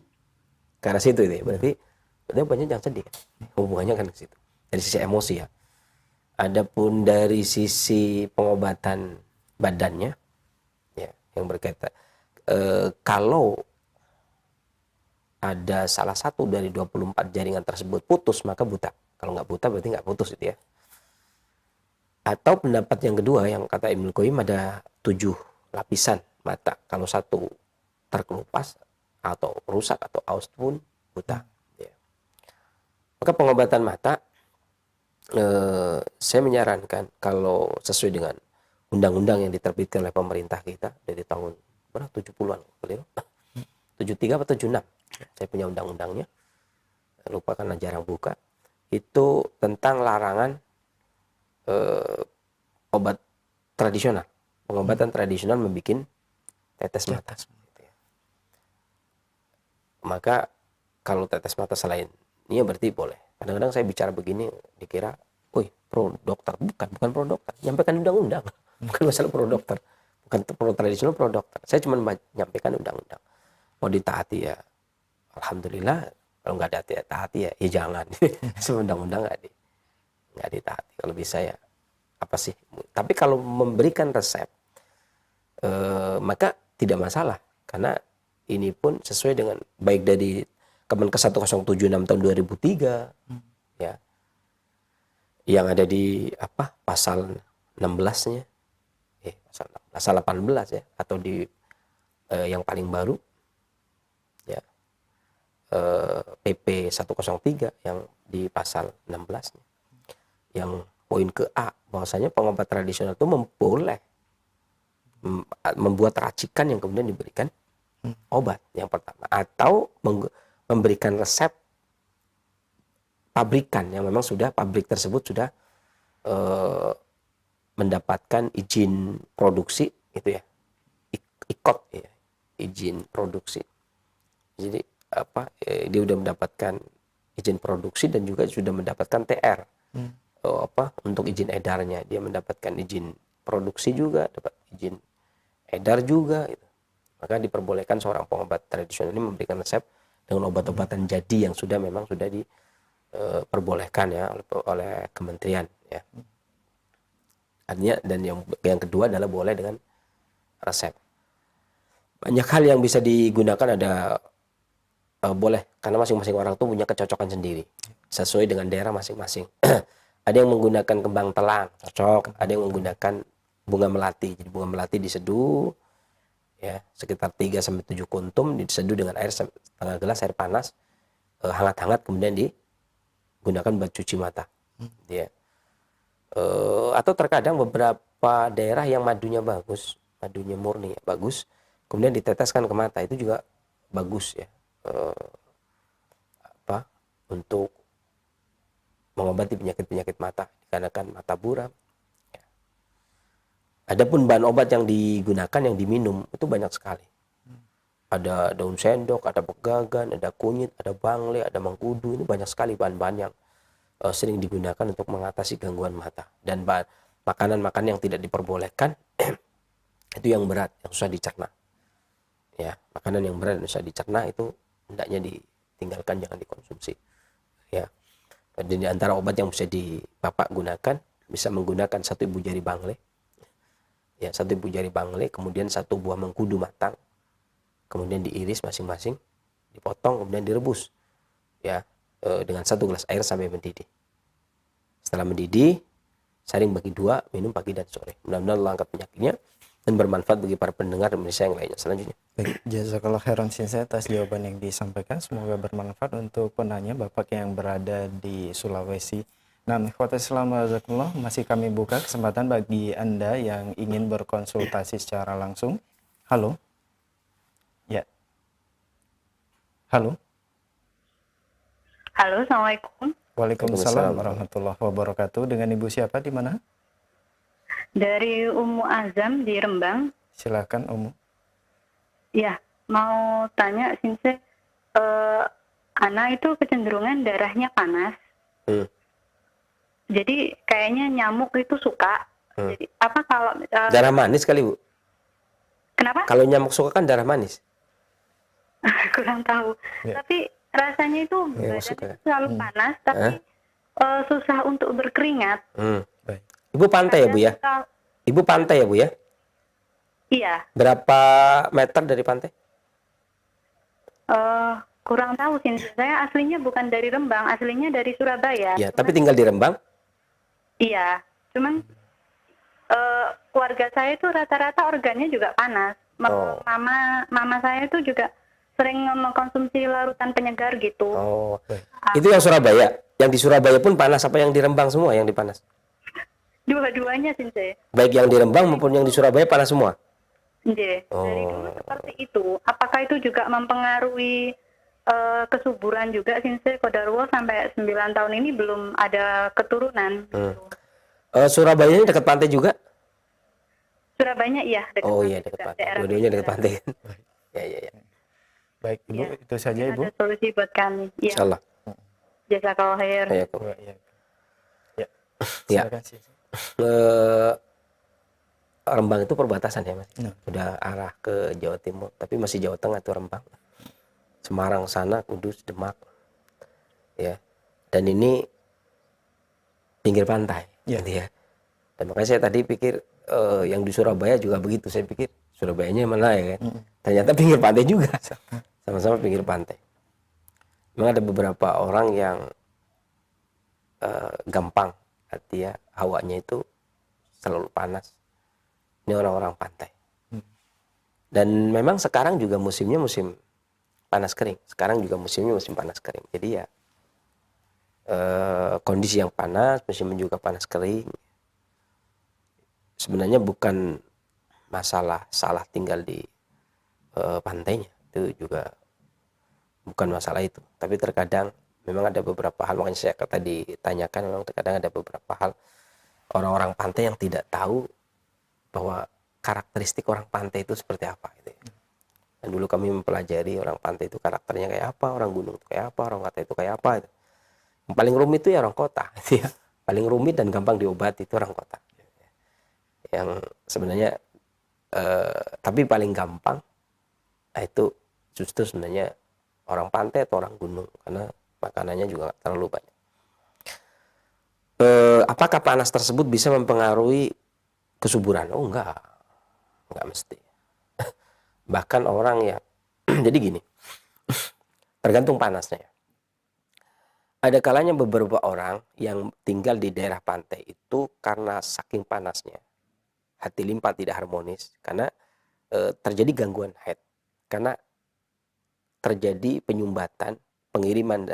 karena situ, itu ya. Berarti banyak jangan sedih, kan? Hubungannya kan ke situ. Dari sisi emosi, ya. Adapun dari sisi pengobatan badannya, ya, yang berkaitan kalau ada salah satu dari 24 jaringan tersebut putus, maka buta. Kalau nggak buta berarti nggak putus itu ya. Atau pendapat yang kedua yang kata Ibnu Qayyim ada 7 lapisan mata. Kalau satu terkelupas atau rusak atau aus pun buta. Ya. Maka pengobatan mata saya menyarankan kalau sesuai dengan undang-undang yang diterbitkan oleh pemerintah kita dari tahun berapa 70-an beliau 73 atau 76 saya punya undang-undangnya lupa karena jarang buka itu tentang larangan obat tradisional pengobatan tradisional membuat tetes mata maka kalau tetes mata selain ini berarti boleh. Kadang-kadang saya bicara begini dikira, wih pro dokter, bukan pro dokter, nyampaikan undang-undang, bukan masalah pro dokter, bukan pro tradisional pro dokter. Saya cuma menyampaikan undang-undang. Mau ditaati ya, alhamdulillah. Kalau nggak ditaati ya, ya jangan. Semua undang-undang nggak ditaati. Kalau bisa ya apa sih? Tapi kalau memberikan resep, maka tidak masalah, karena ini pun sesuai dengan baik dari Kemenkes 1076 tahun 2003 ya. Yang ada di pasal 16-nya. Pasal 18 ya atau di yang paling baru ya. PP 103 yang di pasal 16-nya. Yang poin ke A bahwasanya pengobat tradisional itu boleh membuat racikan yang kemudian diberikan obat yang pertama atau memberikan resep pabrikan yang memang sudah pabrik tersebut sudah mendapatkan izin produksi itu ya IKOT ya izin produksi jadi dia sudah mendapatkan izin produksi dan juga sudah mendapatkan TR untuk izin edarnya dia mendapatkan izin produksi juga dapat izin edar juga gitu. Maka diperbolehkan seorang pengobat tradisional ini memberikan resep dengan obat-obatan jadi yang memang sudah diperbolehkan ya oleh kementerian ya. Artinya dan yang kedua adalah boleh dengan resep. Banyak hal yang bisa digunakan ada boleh karena masing-masing orang tuh punya kecocokan sendiri sesuai dengan daerah masing-masing. Ada yang menggunakan kembang telang cocok, ada yang menggunakan bunga melati. Jadi bunga melati diseduh ya sekitar 3 sampai 7 kuntum diseduh dengan air setengah gelas air panas hangat-hangat kemudian digunakan buat cuci mata ya atau terkadang beberapa daerah yang madunya bagus madunya murni ya, bagus kemudian diteteskan ke mata itu juga bagus ya untuk mengobati penyakit-penyakit mata dikarenakan mata buram. Adapun bahan obat yang digunakan yang diminum itu banyak sekali. Ada daun sendok, ada pegagan, ada kunyit, ada bangle, ada mengkudu. Ini banyak sekali bahan-bahan yang sering digunakan untuk mengatasi gangguan mata. Dan makanan-makanan yang tidak diperbolehkan itu yang berat, yang susah dicerna. Ya, makanan yang berat dan susah dicerna itu hendaknya ditinggalkan, jangan dikonsumsi. Ya. Dan di antara obat yang bisa Bapak gunakan, bisa menggunakan 1 ibu jari bangle. Ya, 1 ibu jari bangle, kemudian 1 buah mengkudu matang, kemudian diiris masing-masing, dipotong, kemudian direbus, ya, dengan 1 gelas air sampai mendidih. Setelah mendidih, saring bagi 2, minum pagi dan sore. Mudah-mudahan Allah angkat penyakitnya dan bermanfaat bagi para pendengar Indonesia yang lainnya. Selanjutnya. Baik, jazakallah khairan Sinsa atas jawaban yang disampaikan. Semoga bermanfaat untuk penanya Bapak yang berada di Sulawesi. Nah, ikhwatal Islam wajazakumullah, masih kami buka kesempatan bagi Anda yang ingin berkonsultasi secara langsung. Halo. Ya. Halo. Halo, Assalamualaikum. Waalaikumsalam warahmatullahi wabarakatuh. Dengan Ibu siapa di mana? Dari Ummu Azam di Rembang. Silakan Ummu. Ya, mau tanya Sinse, anak itu kecenderungan darahnya panas. Jadi kayaknya nyamuk itu suka. Jadi apa kalau darah manis kali Bu? Kenapa? Kalau nyamuk suka kan darah manis. Kurang tahu. Ya. Tapi rasanya itu badannya selalu panas, tapi susah untuk berkeringat. Baik. Ibu pantai ya Bu ya? Ibu pantai ya Bu ya? Iya. Berapa meter dari pantai? kurang tahu sih. Saya aslinya bukan dari Rembang, aslinya dari Surabaya. Ya, tapi tinggal di Rembang. Iya, cuman keluarga saya itu rata-rata organnya juga panas. Mama saya itu juga sering mengkonsumsi larutan penyegar gitu. Oh, itu yang Surabaya. Yang di Surabaya pun panas apa yang di Rembang semua yang dipanas? Dua-duanya sih. Baik yang di Rembang maupun yang di Surabaya panas semua. Dari dulu seperti itu. Apakah itu juga mempengaruhi kesuburan juga sih? Kodarwo sampai 9 tahun ini belum ada keturunan. Surabaya ini dekat pantai juga? Surabaya iya dekat. Oh iya dekat pantai. Dua-duanya dekat pantai. Ya. Baik Ibu, Ya, itu saja Ibu. ada solusi buat kami. Ya. Insyaallah. Jazakallah khair. Ya. Ya. Silakan sih. Rembang itu perbatasan ya Mas. Nah. Udah arah ke Jawa Timur, tapi masih Jawa Tengah tuh Rembang. Semarang sana, Kudus, Demak. Ya. Dan ini pinggir pantai, gitu ya. Dan makanya saya tadi pikir yang di Surabaya juga begitu. Saya pikir Surabayanya mana ya kan? Ternyata pinggir pantai juga. Sama-sama pinggir pantai. Memang ada beberapa orang yang gampang, artinya hawanya itu selalu panas. Ini orang-orang pantai. Dan memang sekarang juga musimnya musim panas kering. Sekarang juga musimnya musim panas kering. Jadi ya kondisi yang panas, musim juga panas kering. Sebenarnya bukan masalah salah tinggal di pantainya. Itu juga bukan masalah itu. Tapi terkadang memang ada beberapa hal, makanya saya tadi tanyakan, memang terkadang ada beberapa hal orang-orang pantai yang tidak tahu bahwa karakteristik orang pantai itu seperti apa gitu ya. Dan dulu kami mempelajari orang pantai itu karakternya kayak apa, orang gunung itu kayak apa, orang kota itu kayak apa gitu. Yang paling rumit itu ya orang kota gitu ya. Paling rumit dan gampang diobati itu orang kota. Yang sebenarnya tapi paling gampang itu justru sebenarnya orang pantai atau orang gunung, karena makanannya juga nggak terlalu banyak. Apakah panas tersebut bisa mempengaruhi kesuburan? Oh enggak mesti. Bahkan orang yang jadi gini, tergantung panasnya. Ada kalanya beberapa orang yang tinggal di daerah pantai itu karena saking panasnya, hati limpa tidak harmonis, karena terjadi gangguan haid, karena terjadi penyumbatan pengiriman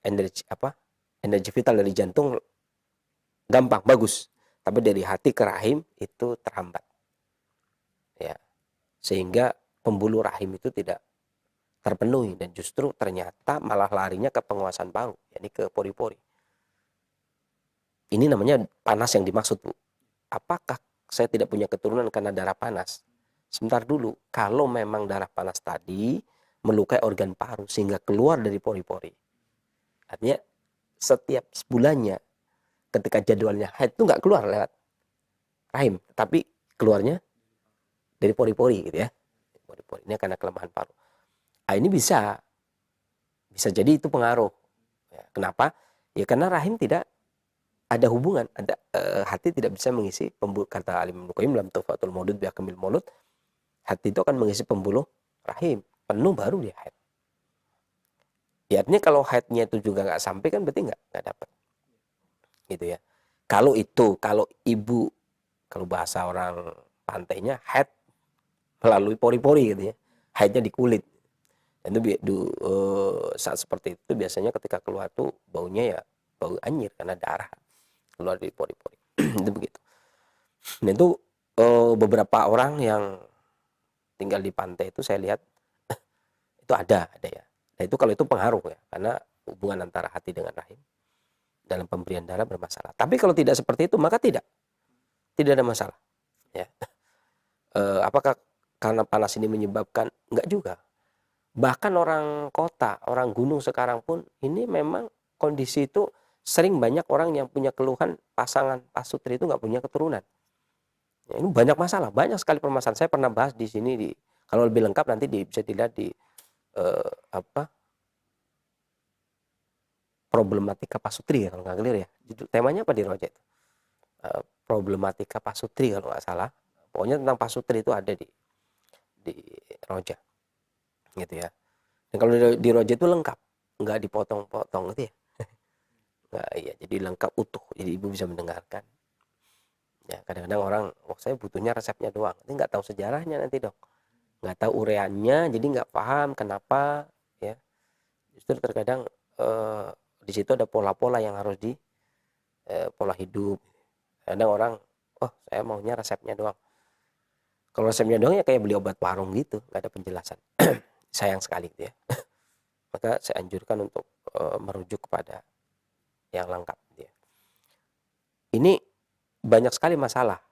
energi vital dari jantung gampang bagus, tapi dari hati ke rahim itu terhambat ya, sehingga pembuluh rahim itu tidak terpenuhi dan justru ternyata malah larinya ke penguasaan paru, yakni ke pori-pori. Ini namanya panas yang dimaksud, Bu. Apakah saya tidak punya keturunan karena darah panas? Sebentar dulu, kalau memang darah panas tadi melukai organ paru sehingga keluar dari pori-pori, artinya setiap bulannya ketika jadwalnya haid itu nggak keluar lewat rahim, tapi keluarnya dari pori-pori gitu ya. Pori-pori ini karena kelemahan paru. Nah, ini bisa jadi itu pengaruh. Ya, kenapa? Ya karena rahim tidak ada hubungan, hati tidak bisa mengisi pembuluh, kata Alim Ibnu Qayyim dalam Tuhfatul Maulud bi Akmil Maulud, hati itu akan mengisi pembuluh rahim penuh baru dia haid. Ya, artinya kalau haidnya itu juga nggak sampai kan berarti nggak dapat, gitu ya. Kalau ibu, kalau bahasa orang pantainya haid melalui pori-pori gitu ya, haidnya di kulit. Dan itu saat seperti itu biasanya ketika keluar tuh baunya ya bau anyir karena darah keluar dari pori-pori. Itu begitu. Nah itu beberapa orang yang tinggal di pantai itu saya lihat itu ada ya. Nah itu kalau itu pengaruh ya, karena hubungan antara hati dengan rahim dalam pemberian darah bermasalah. Tapi kalau tidak seperti itu maka tidak ada masalah. Ya. Apakah karena panas ini menyebabkan? Enggak juga. Bahkan orang kota, orang gunung sekarang pun ini memang kondisi itu sering banyak orang yang punya keluhan pasangan pasutri itu nggak punya keturunan. Ya, ini banyak masalah, banyak sekali permasalahan. Saya pernah bahas di sini kalau lebih lengkap nanti bisa dilihat di problematika pasutri ya kalau nggak clear ya. Temanya apa di Roja itu? Problematika pasutri kalau nggak salah. Pokoknya tentang pasutri itu ada di Roja. Gitu ya. Dan kalau di roja itu lengkap, nggak dipotong-potong gitu ya. Nggak, iya, jadi lengkap utuh, jadi ibu bisa mendengarkan. Ya, kadang-kadang orang, saya butuhnya resepnya doang, nanti nggak tahu sejarahnya nanti dok, nggak tahu ureannya, jadi nggak paham kenapa ya. Justru terkadang di situ ada pola-pola yang harus pola hidup. Kadang orang, oh saya maunya resepnya doang. Kalau resepnya doang ya kayak beli obat warung gitu, nggak ada penjelasan. Sayang sekali gitu ya. Maka saya anjurkan untuk merujuk kepada yang lengkap gitu ya. Ini banyak sekali masalah.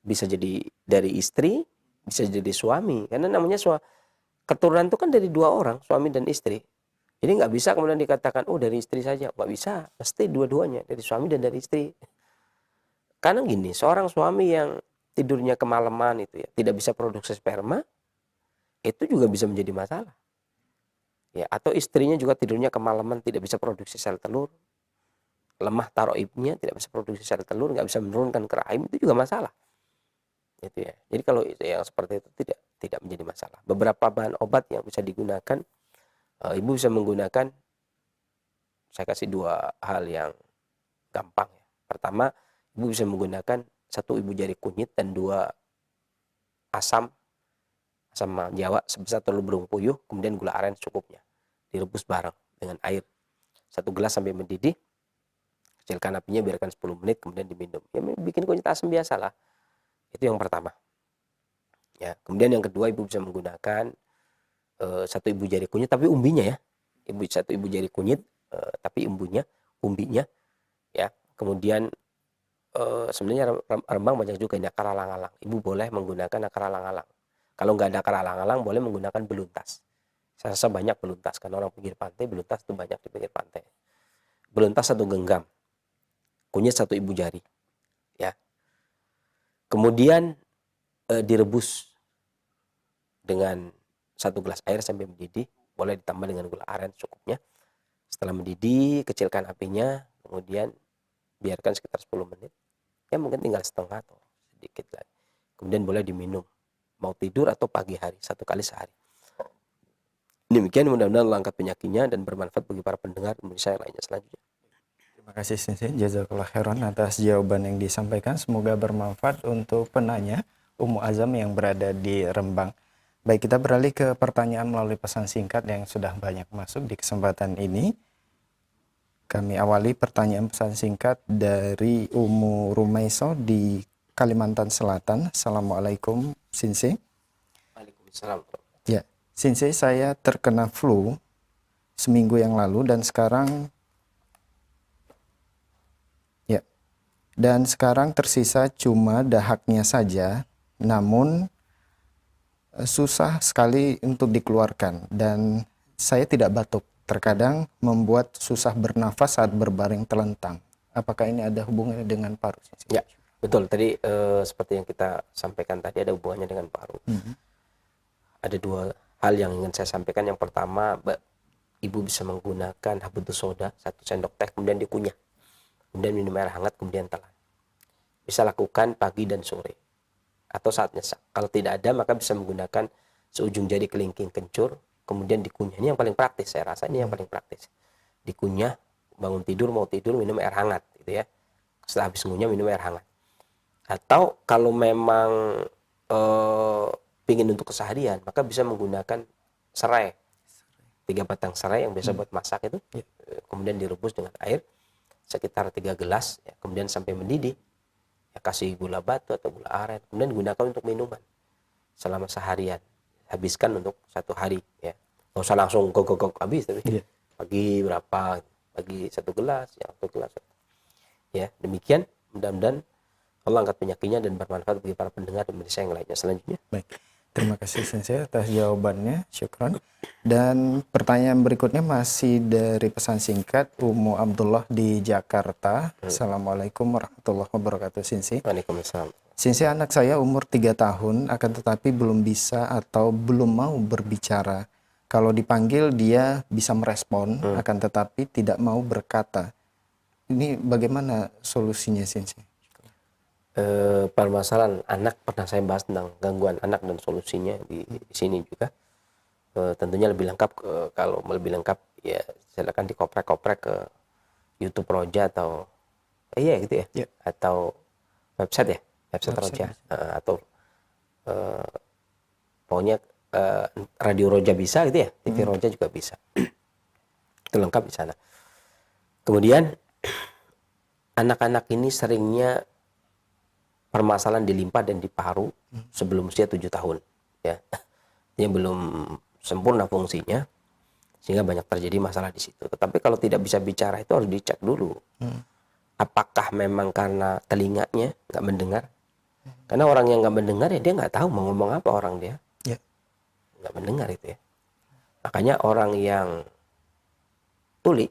Bisa jadi dari istri, bisa jadi suami. Karena namanya keturunan itu kan dari dua orang, suami dan istri. Jadi nggak bisa kemudian dikatakan, oh dari istri saja. Nggak bisa, mesti dua-duanya, dari suami dan dari istri. Karena gini, seorang suami yang tidurnya kemalaman itu ya, tidak bisa produksi sperma, itu juga bisa menjadi masalah. Ya, atau istrinya juga tidurnya kemalaman, tidak bisa produksi sel telur, lemah taroibnya, tidak bisa produksi sel telur, nggak bisa menurunkan ke rahim, itu juga masalah. Gitu ya. Jadi kalau yang seperti itu tidak menjadi masalah. Beberapa bahan obat yang bisa digunakan, ibu bisa menggunakan, saya kasih dua hal yang gampang ya. Pertama, ibu bisa menggunakan 1 ibu jari kunyit dan 2 asam Jawa sebesar telur burung puyuh, kemudian gula aren secukupnya, direbus bareng dengan air 1 gelas sampai mendidih, kecilkan apinya, biarkan 10 menit, kemudian diminum. Ya, bikin kunyit asam biasa lah. Itu yang pertama. Ya, kemudian yang kedua, ibu bisa menggunakan 1 ibu jari kunyit, tapi umbinya ya, 1 ibu jari kunyit, tapi umbinya, ya. Kemudian sebenarnya rembang banyak juga ini, akar alang-alang. Ibu boleh menggunakan akar alang-alang. Kalau nggak ada akar alang-alang, boleh menggunakan beluntas. Saya rasa banyak beluntas, karena orang pinggir pantai, beluntas itu banyak di pinggir pantai. Beluntas 1 genggam, kunyit 1 ibu jari, ya. Kemudian direbus dengan 1 gelas air sampai mendidih, boleh ditambah dengan gula aren cukupnya. Setelah mendidih, kecilkan apinya, kemudian biarkan sekitar 10 menit. Ya mungkin tinggal setengah atau sedikit lagi. Kemudian boleh diminum, mau tidur atau pagi hari, 1 kali sehari. Demikian, mudah-mudahan Allah angkat penyakitnya dan bermanfaat bagi para pendengar Indonesia yang lainnya selanjutnya. Terima kasih Sensei, jazakallah khairan atas jawaban yang disampaikan. Semoga bermanfaat untuk penanya Ummu Azam yang berada di Rembang. Baik, kita beralih ke pertanyaan melalui pesan singkat yang sudah banyak masuk di kesempatan ini. Kami awali pertanyaan pesan singkat dari Ummu Rumaiso di Kalimantan Selatan. Assalamualaikum Sensei. Waalaikumsalam. Ya, Sensei, saya terkena flu seminggu yang lalu dan sekarang tersisa cuma dahaknya saja, namun susah sekali untuk dikeluarkan dan saya tidak batuk. Terkadang membuat susah bernafas saat berbaring telentang. Apakah ini ada hubungannya dengan paru? Ya, betul. Tadi seperti yang kita sampaikan tadi, ada hubungannya dengan paru. Ada 2 hal yang ingin saya sampaikan. Yang pertama, ibu bisa menggunakan habatus soda 1 sendok teh, kemudian dikunyah, kemudian minum air hangat, kemudian telan. Bisa lakukan pagi dan sore atau saat nyesak. Kalau tidak ada, maka bisa menggunakan seujung jari kelingking kencur, kemudian dikunyah. Ini yang paling praktis, saya rasa ini yang paling praktis. Dikunyah, bangun tidur, mau tidur, minum air hangat gitu ya. Setelah habis ngunyah, minum air hangat. Atau kalau memang pingin untuk keseharian, maka bisa menggunakan serai, 3 batang serai yang biasa buat masak itu, kemudian direbus dengan air sekitar 3 gelas, ya, kemudian sampai mendidih, ya, kasih gula batu atau gula aren, kemudian gunakan untuk minuman selama seharian. Habiskan untuk 1 hari, ya. Nggak usah langsung gogok habis, tapi pagi berapa, pagi 1 gelas, ya 1 gelas. Ya, demikian. Mudah-mudahan Allah angkat penyakitnya dan bermanfaat bagi para pendengar Indonesia yang lainnya selanjutnya. Baik, terima kasih Sensei atas jawabannya, syukron. Dan pertanyaan berikutnya masih dari pesan singkat Ummu Abdullah di Jakarta. Assalamualaikum warahmatullahi wabarakatuh Sensei. Waalaikumsalam. Sensei, anak saya umur 3 tahun akan tetapi belum bisa atau belum mau berbicara. Kalau dipanggil dia bisa merespon akan tetapi tidak mau berkata. Ini bagaimana solusinya Sensei? Permasalahan anak pernah saya bahas tentang gangguan anak dan solusinya di sini juga. Tentunya lebih lengkap, kalau lebih lengkap ya silakan dikoprek-koprek ke YouTube Roja atau iya gitu ya, Ya. atau website ya, website Website Roja, atau pokoknya Radio Roja bisa gitu ya, TV Roja juga bisa. Itu lengkap di sana. Kemudian anak-anak ini seringnya permasalahan di limpa dan di paru sebelum usia 7 tahun, ya. Ini belum sempurna fungsinya, sehingga banyak terjadi masalah di situ. Tetapi kalau tidak bisa bicara itu harus dicek dulu. Apakah memang karena telinganya nggak mendengar? Karena orang yang nggak mendengar ya dia nggak tahu mau ngomong apa orang dia. Ya. Nggak mendengar itu ya. Makanya orang yang tuli,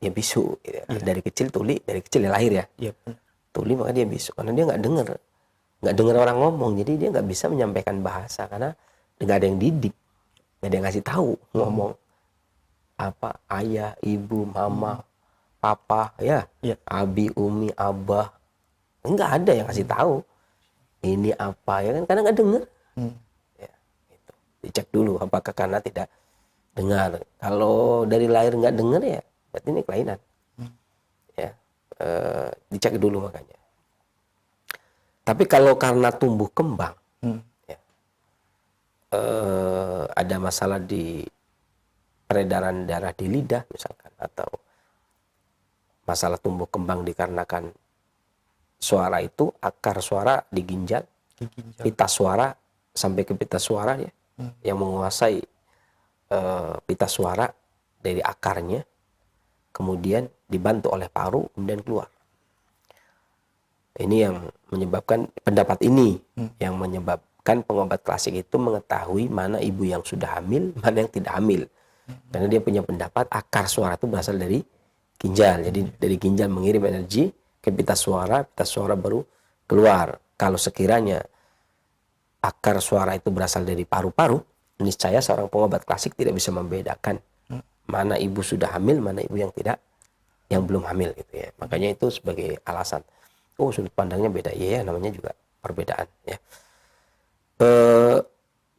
ya bisu. Gitu ya. Dari kecil tuli, dari kecil ya lahir ya. Iya, benar. Tuli maka dia bisu. Karena dia nggak dengar orang ngomong. Jadi dia nggak bisa menyampaikan bahasa karena nggak ada yang didik, nggak ada yang ngasih tahu ngomong apa ayah, ibu, mama, papa, ya, Ya. abi, umi, abah, nggak ada yang ngasih tahu ini apa ya kan karena nggak dengar. Ya, itu dicek dulu apakah karena tidak dengar. Kalau dari lahir nggak dengar ya berarti ini kelainan. Ya, dicek dulu makanya. Tapi kalau karena tumbuh kembang, ya, ada masalah di peredaran darah di lidah misalkan, atau masalah tumbuh kembang dikarenakan suara itu, akar suara di ginjal, pita suara sampai ke pita suara ya, yang menguasai pita suara dari akarnya, kemudian dibantu oleh paru kemudian keluar. Ini yang menyebabkan pendapat ini yang menyebabkan pengobat klasik itu mengetahui mana ibu yang sudah hamil, mana yang tidak hamil. Karena dia punya pendapat akar suara itu berasal dari ginjal. Jadi dari ginjal mengirim energi ke pita suara baru keluar. Kalau sekiranya akar suara itu berasal dari paru-paru, niscaya seorang pengobat klasik tidak bisa membedakan mana ibu sudah hamil, mana ibu yang tidak, yang belum hamil gitu ya. Makanya itu sebagai alasan. Oh, sudut pandangnya beda. Iya, namanya juga perbedaan ya.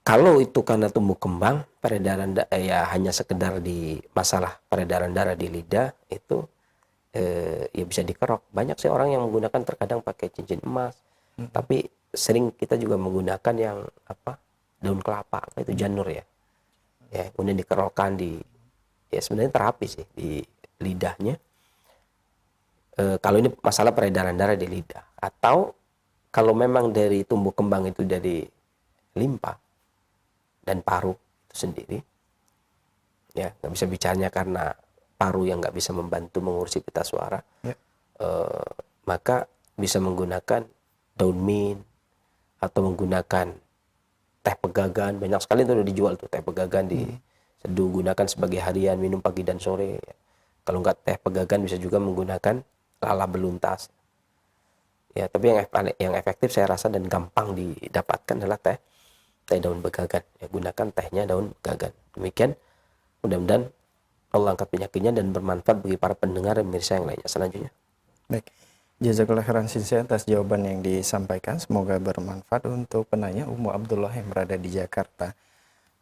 Kalau itu karena tumbuh kembang, peredaran ya hanya sekedar di masalah peredaran darah di lidah itu ya bisa dikerok. Banyak sih orang yang menggunakan terkadang pakai cincin emas, tapi sering kita juga menggunakan yang apa, daun kelapa, itu janur ya. Ya, kemudian dikerokkan ya sebenarnya terapi sih di lidahnya. Kalau ini masalah peredaran darah di lidah, atau kalau memang dari tumbuh kembang itu dari limpa dan paru itu sendiri, ya nggak bisa bicaranya karena paru yang nggak bisa membantu mengurusi pita suara, Ya. Maka bisa menggunakan daun mint atau menggunakan teh pegagan. Banyak sekali itu udah dijual tuh teh pegagan di seduh, gunakan sebagai harian, minum pagi dan sore. Kalau nggak teh pegagan bisa juga menggunakan lala beluntas. Ya, tapi yang efektif saya rasa dan gampang didapatkan adalah teh daun begagan. Ya, gunakan tehnya daun begagan. Demikian, mudah-mudahan Allah angkat penyakitnya dan bermanfaat bagi para pendengar dan pemirsa yang lainnya. Selanjutnya. Baik. Jazakallah khairan Sinse atas jawaban yang disampaikan. Semoga bermanfaat untuk penanya Ummu Abdullah yang berada di Jakarta.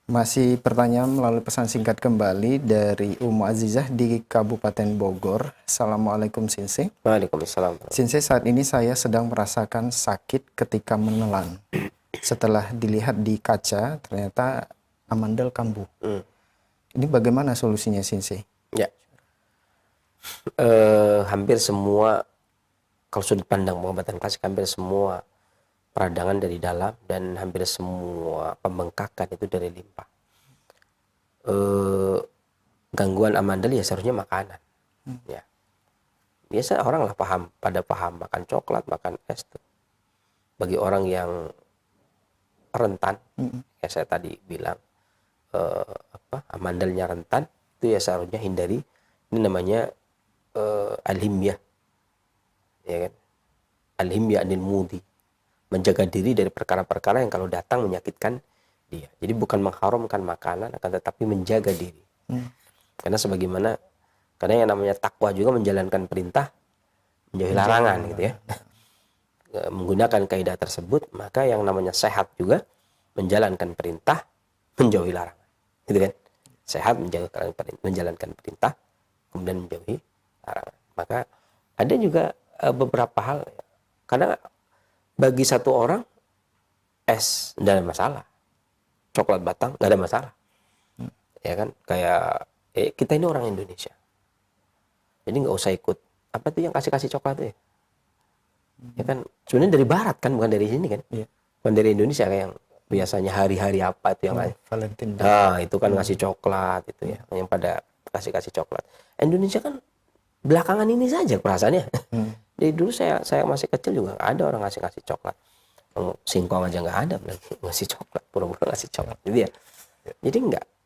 Masih pertanyaan melalui pesan singkat kembali dari Ummu Azizah di Kabupaten Bogor. Assalamualaikum Sinse. Waalaikumsalam. Sinse, saat ini saya sedang merasakan sakit ketika menelan. Setelah dilihat di kaca, ternyata amandel kambuh. Ini bagaimana solusinya, Sinse? Ya. Hampir semua, kalau sudut pandang pengobatan klasik, hampir semua peradangan dari dalam dan hampir semua pembengkakan itu dari limpa. Gangguan amandel ya seharusnya makanan. Ya. Biasa orang lah pada paham makan coklat, makan es tuh. Bagi orang yang rentan, ya saya tadi bilang amandelnya rentan, itu ya seharusnya hindari. Ini namanya al-himyah, ya kan? Al-himyah anil mudi, menjaga diri dari perkara-perkara yang kalau datang menyakitkan dia. Jadi bukan mengharamkan makanan, akan tetapi menjaga diri. Karena yang namanya takwa juga menjalankan perintah, menjauhi larangan gitu ya. Menggunakan kaidah tersebut, maka yang namanya sehat juga menjalankan perintah, menjauhi larangan. gitu kan? Sehat menjalankan perintah, kemudian menjauhi larangan. Maka ada juga beberapa hal, karena bagi satu orang es tidak ada masalah, coklat batang nggak ada masalah, ya kan? Kayak kita ini orang Indonesia, jadi nggak usah ikut apa tuh yang kasih coklat tuh ya kan? Sebenarnya dari Barat kan, bukan dari sini kan? Bukan dari Indonesia kayak yang biasanya hari-hari apa itu yang Valentine. Nah, itu kan ngasih coklat itu ya, yang pada kasih coklat. Indonesia kan belakangan ini saja perasaannya. Jadi dulu saya masih kecil juga nggak ada orang ngasih coklat. Singkong aja nggak ada ngasih coklat, pura-pura ngasih coklat. Jadi ya, jadi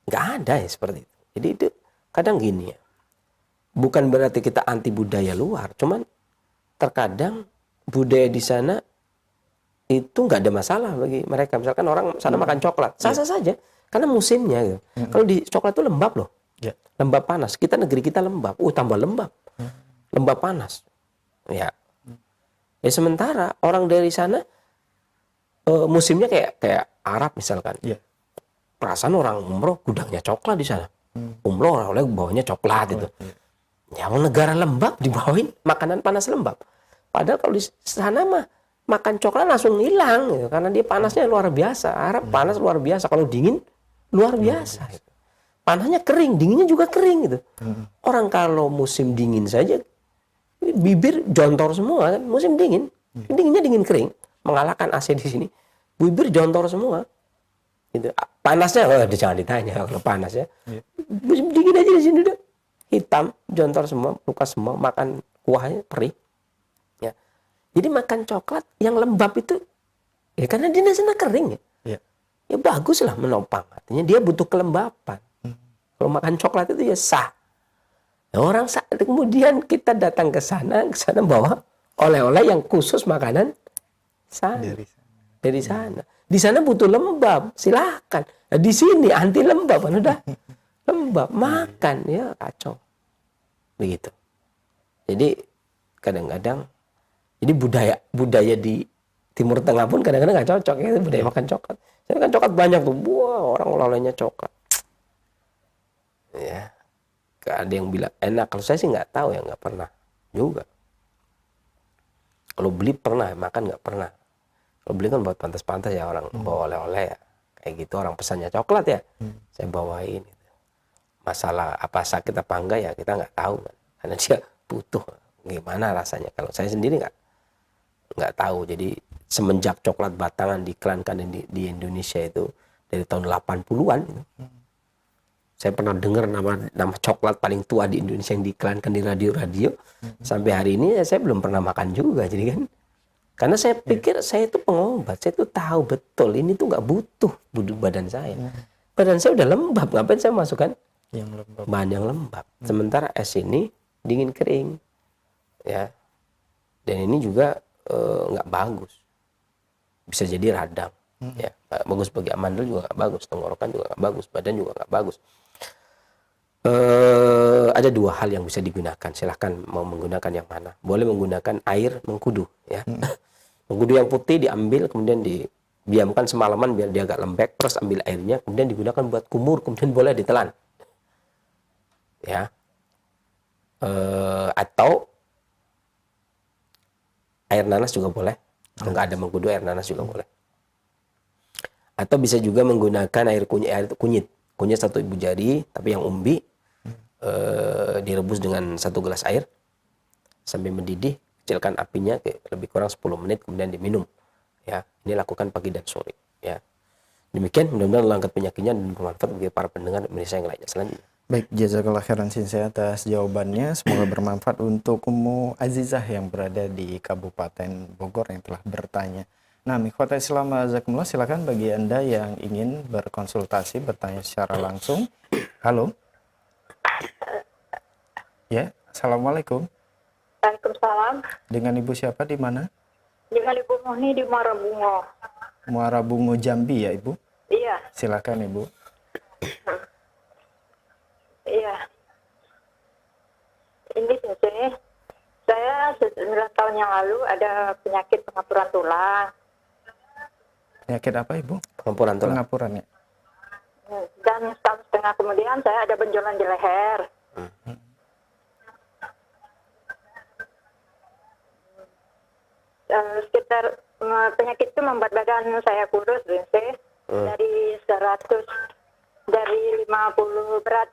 nggak ada ya seperti itu. Jadi itu kadang gini ya, bukan berarti kita anti budaya luar, cuman terkadang budaya di sana itu nggak ada masalah bagi mereka. Misalkan orang sana makan coklat, sah-sah saja, karena musimnya gitu. Kalau di coklat itu lembab loh, lembab panas. Kita negeri kita lembab, tambah lembab, lembab panas. Ya, sementara orang dari sana musimnya kayak Arab misalkan. Perasaan orang umroh gudangnya coklat di sana. Umroh oleh bawanya coklat itu. Ya, mau negara lembab dibawain makanan panas lembab. Padahal kalau di sana mah makan coklat langsung hilang gitu, karena dia panasnya luar biasa. Arab panas luar biasa, kalau dingin luar biasa. Gitu. Panasnya kering, dinginnya juga kering gitu. Orang kalau musim dingin saja bibir jontor semua kan, musim dingin. Dinginnya dingin kering, mengalahkan AC di sini. Bibir jontor semua. Gitu. Panasnya jangan ditanya kalau panas ya. Musim dingin aja di sini udah hitam, jontor semua, luka semua, makan kuahnya perih. Jadi makan coklat yang lembab itu ya karena di sana kering ya. Ya bagus lah menopang. Artinya dia butuh kelembapan. Kalau makan coklat itu ya sah. Nah, orang kemudian kita datang ke sana bawa oleh-oleh yang khusus makanan sana. Dari sana. Di sana butuh lembab, silahkan. Nah, di sini anti lembab, kan udah lembab makan ya kacau. Begitu. Jadi kadang-kadang jadi budaya di Timur Tengah pun kadang-kadang nggak cocok ya, budaya makan coklat. Saya kan coklat banyak tuh, wah orang oleh-olehnya coklat. Ya, ada yang bilang enak. Kalau saya sih nggak tahu ya, nggak pernah juga. Kalau beli pernah, makan nggak pernah. Kalau beli kan buat pantas-pantas ya, orang bawa oleh-oleh ya, kayak gitu, orang pesannya coklat ya, saya bawain. Gitu. Masalah apa sakit apa enggak ya kita nggak tahu kan, karena dia butuh. Gimana rasanya? Kalau saya sendiri nggak tahu. Jadi semenjak coklat batangan diiklankan di Indonesia itu dari tahun 80-an gitu. Saya pernah dengar nama coklat paling tua di Indonesia yang diiklankan di radio-radio. Sampai hari ini ya saya belum pernah makan juga, jadi kan. Karena saya pikir saya itu pengobat, saya itu tahu betul ini tuh nggak butuh badan saya. Badan saya udah lembab, ngapain saya masukkan bahan yang lembab. Sementara es ini dingin kering. Ya, dan ini juga nggak bagus, bisa jadi radang, ya bagus bagi amandel juga nggak bagus, tenggorokan juga nggak bagus, badan juga nggak bagus. Ada dua hal yang bisa digunakan, silahkan mau menggunakan yang mana. Boleh menggunakan air mengkudu, ya. Mengkudu yang putih diambil kemudian didiamkan semalaman biar dia agak lembek, terus ambil airnya kemudian digunakan buat kumur, kemudian boleh ditelan, ya. Atau air nanas juga boleh. Kalau nggak ada mengkudu, air nanas juga boleh. Atau bisa juga menggunakan air kunyit 1 ibu jari, tapi yang umbi, direbus dengan 1 gelas air sampai mendidih, kecilkan apinya lebih kurang 10 menit, kemudian diminum. Ya, ini lakukan pagi dan sore. Ya, demikian mudah-mudahan mengangkat penyakitnya dan bermanfaat bagi para pendengar Indonesia yang lainnya selanjutnya. Baik, jazakallah khairan Sensei atas jawabannya. Semoga bermanfaat untuk Ummu Azizah yang berada di Kabupaten Bogor yang telah bertanya. Nah, ikhwata Islam azakumullah, silakan bagi Anda yang ingin berkonsultasi, bertanya secara langsung. Halo. Ya, Assalamualaikum. Waalaikumsalam. Dengan Ibu siapa di mana? Dengan Ibu Muhni di Muara Bungo. Muara Bungo Jambi ya, Ibu? Iya. Silakan, Ibu. Iya. Ini saya 9 tahun yang lalu ada penyakit pengapuran tulang. Penyakit apa, Ibu? Pengapuran tulang. Pengapuran ya. Dan setahun setengah kemudian saya ada benjolan di leher. Sekitar penyakit itu membuat badan saya kurus, dari 100, dari 50 berat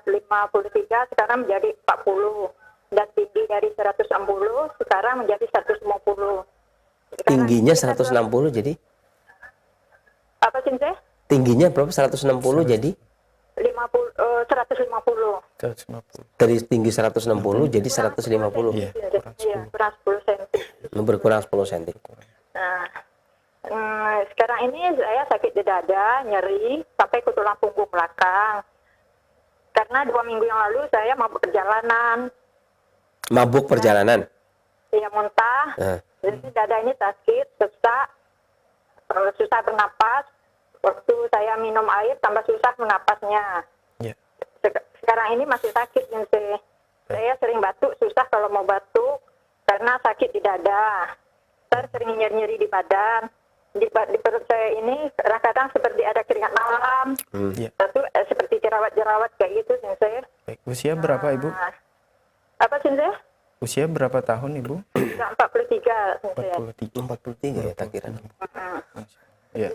53 sekarang menjadi 40, dan tinggi dari 160 sekarang menjadi 150. Tingginya 160 jadi? Apa sih saya? Tingginya berapa? 160 jadi? 150. 150. Dari tinggi 160 jadi 150. Iya, Iya, kurang 10 cm. Berkurang 10 cm. Nah, sekarang ini saya sakit di dada, nyeri sampai ke tulang punggung belakang. Karena 2 minggu yang lalu saya mabuk perjalanan. Mabuk perjalanan? Iya, muntah. Jadi dada ini sakit, sesak, susah bernapas. Waktu saya minum air tambah susah bernapasnya. Ya. Sekarang ini masih sakit, saya sering batuk, susah kalau mau batuk karena sakit di dada. Saya sering nyeri-nyeri di badan. Di perut saya ini kadang-kadang seperti ada keringat malam. Ya. Satu seperti jerawat-jerawat kayak gitu, saya. Baik. Usia berapa Ibu? Apa sih, saya? Usia berapa tahun Ibu? Sudah 43, saya. 43 ya tak kira. Ya.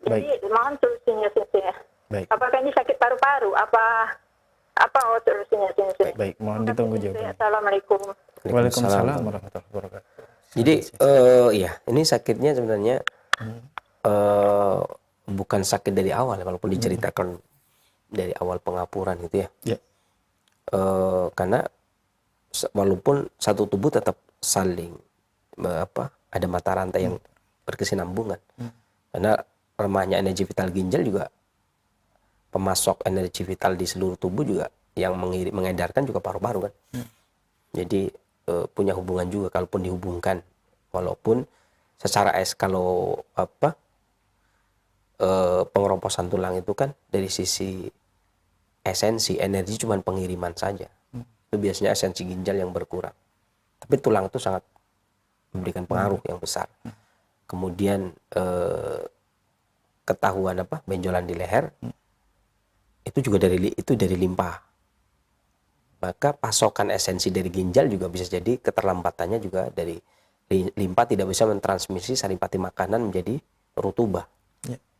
Jadi mohon solusinya, saya. Baik. Apakah ini sakit paru-paru? Apa solusinya, saya? Baik, mohon ditunggu jawabannya. Assalamualaikum. Waalaikumsalam warahmatullahi wabarakatuh. Jadi ya ini sakitnya sebenarnya bukan sakit dari awal, walaupun diceritakan dari awal pengapuran gitu ya. Ya. Karena walaupun satu tubuh tetap saling ada mata rantai yang berkesinambungan. Karena lemahnya energi vital ginjal juga pemasok energi vital di seluruh tubuh juga yang mengedarkan juga paru-paru kan. Jadi punya hubungan juga kalaupun dihubungkan, walaupun secara kalau pengeromposan tulang itu kan dari sisi esensi energi cuma pengiriman saja. Itu biasanya esensi ginjal yang berkurang. Tapi tulang itu sangat memberikan pengaruh yang besar. Kemudian ketahuan benjolan di leher itu juga dari limpa. Maka pasokan esensi dari ginjal juga bisa jadi keterlambatannya juga dari limpa tidak bisa mentransmisi saripati makanan menjadi rutubah.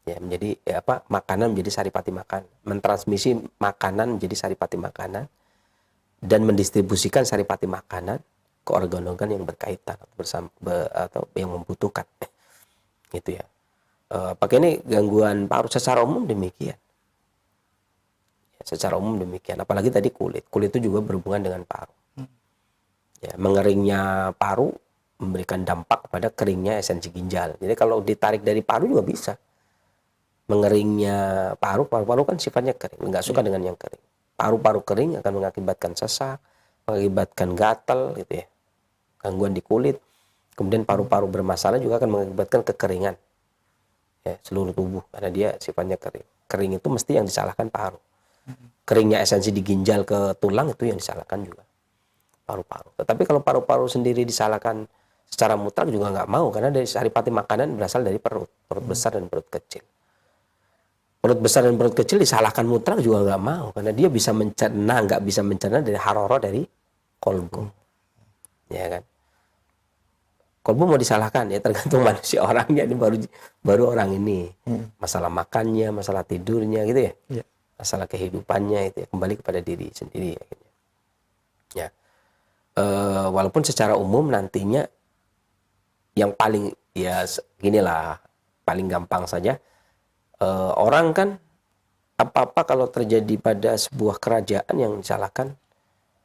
Ya, menjadi makanan menjadi saripati makanan, mentransmisi makanan menjadi saripati makanan dan mendistribusikan saripati makanan ke organ-organ yang berkaitan atau yang membutuhkan. Gitu ya. Pakai ini gangguan paru secara umum demikian. Secara umum demikian, apalagi tadi kulit itu juga berhubungan dengan paru. Ya, mengeringnya paru memberikan dampak pada keringnya esensi ginjal. Jadi kalau ditarik dari paru juga bisa. Mengeringnya paru-paru kan sifatnya kering, nggak suka dengan yang kering. Paru-paru kering akan mengakibatkan sesak, mengakibatkan gatal gitu ya, gangguan di kulit. Kemudian paru-paru bermasalah juga akan mengakibatkan kekeringan ya, seluruh tubuh karena dia sifatnya kering. Kering itu mesti yang disalahkan paru. Keringnya esensi di ginjal ke tulang itu yang disalahkan juga paru-paru. Tetapi kalau paru-paru sendiri disalahkan secara mutlak juga nggak mau, karena dari saripati makanan berasal dari perut besar dan perut kecil. Perut besar dan perut kecil disalahkan mutlak juga nggak mau, karena dia bisa mencerna, nggak bisa mencerna dari haroro dari kolbu, ya kan? Kolbu mau disalahkan ya tergantung manusia orangnya, ini baru orang ini masalah makannya, masalah tidurnya gitu ya. Masalah kehidupannya itu ya, kembali kepada diri sendiri ya. Walaupun secara umum nantinya yang paling ya ginilah, paling gampang saja, orang kan apa-apa kalau terjadi pada sebuah kerajaan yang disalahkan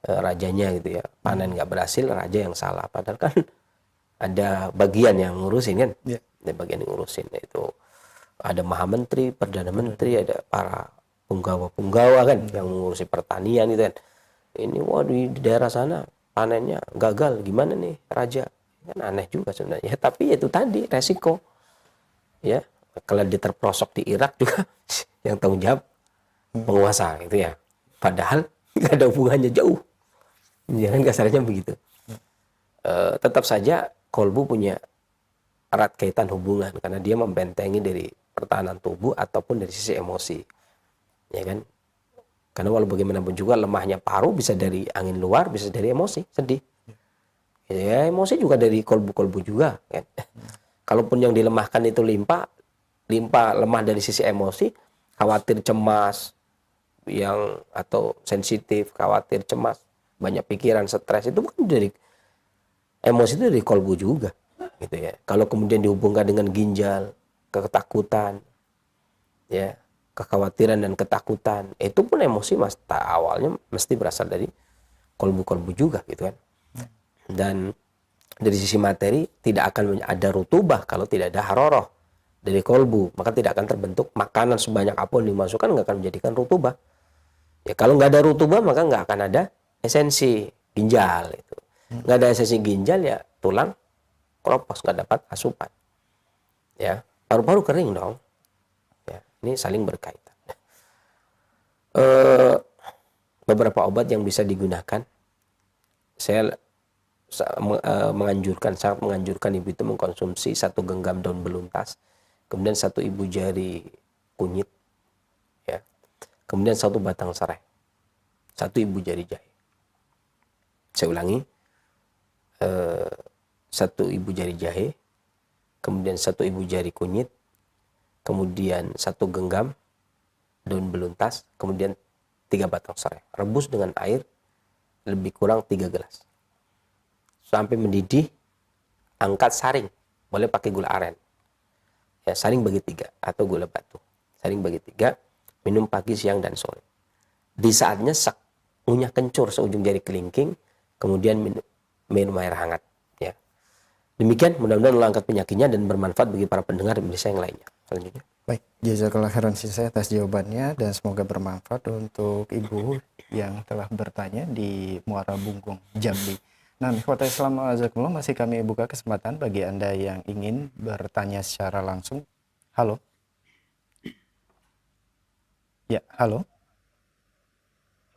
rajanya gitu ya, panen nggak berhasil raja yang salah, padahal kan ada bagian yang ngurusin kan, ada bagian yang ngurusin, itu ada maha menteri, perdana menteri, ada para punggawa kan yang mengurusi pertanian itu kan. Ini waduh di daerah sana panennya gagal, gimana nih raja? Kan aneh juga sebenarnya. Tapi itu tadi resiko. Ya, kalau dia terperosok di Irak juga yang tanggung jawab penguasa gitu ya. Padahal nggak ada hubungannya jauh. Jangan kasarnya begitu. Tetap saja kolbu punya erat kaitan hubungan karena dia membentengi dari pertahanan tubuh ataupun dari sisi emosi. ya kan? Karena walau bagaimanapun juga lemahnya paru bisa dari angin luar, bisa dari emosi, sedih. Ya emosi juga dari kolbu-kolbu juga, kan? Kalaupun yang dilemahkan itu limpa lemah dari sisi emosi, khawatir, cemas, atau sensitif, khawatir, cemas, banyak pikiran, stres, itu bukan dari emosi, itu dari kolbu juga, gitu ya. Kalau kemudian dihubungkan dengan ginjal, ketakutan, ya, kekhawatiran dan ketakutan, itu pun emosi awalnya mesti berasal dari kolbu-kolbu juga, gitu kan. Dan dari sisi materi tidak akan ada rutubah kalau tidak ada haroroh dari kolbu, maka tidak akan terbentuk makanan sebanyak apapun dimasukkan, nggak akan menjadikan rutubah. Ya kalau nggak ada rutubah maka nggak akan ada esensi ginjal itu. Nggak ada esensi ginjal ya tulang keropos, nggak dapat asupan. Ya paru-paru kering dong. Ya ini saling berkaitan. Beberapa obat yang bisa digunakan, saya sangat menganjurkan ibu itu mengkonsumsi 1 genggam daun beluntas, kemudian 1 ibu jari kunyit, ya, kemudian 1 batang serai, 1 ibu jari jahe. Saya ulangi, 1 ibu jari jahe, kemudian 1 ibu jari kunyit, kemudian 1 genggam daun beluntas, kemudian 3 batang serai. Rebus dengan air lebih kurang 3 gelas. Sampai mendidih, angkat, saring. Boleh pakai gula aren. Ya, saring bagi 3 atau gula batu. Saring bagi 3, minum pagi, siang, dan sore. Di saat nyesek, ngunyah kencur seujung jari kelingking, kemudian minum air hangat. Ya. Demikian, mudah-mudahan Allah angkat penyakitnya dan bermanfaat bagi para pendengar dan Indonesia yang lainnya. Selanjutnya. Baik, jazakallah khairan saya atas jawabannya dan semoga bermanfaat untuk ibu yang telah bertanya di Muara Bungkung, Jambi. Nah, ikhwatal Islam azakumullah, masih kami buka kesempatan bagi Anda yang ingin bertanya secara langsung. Halo. Ya, halo.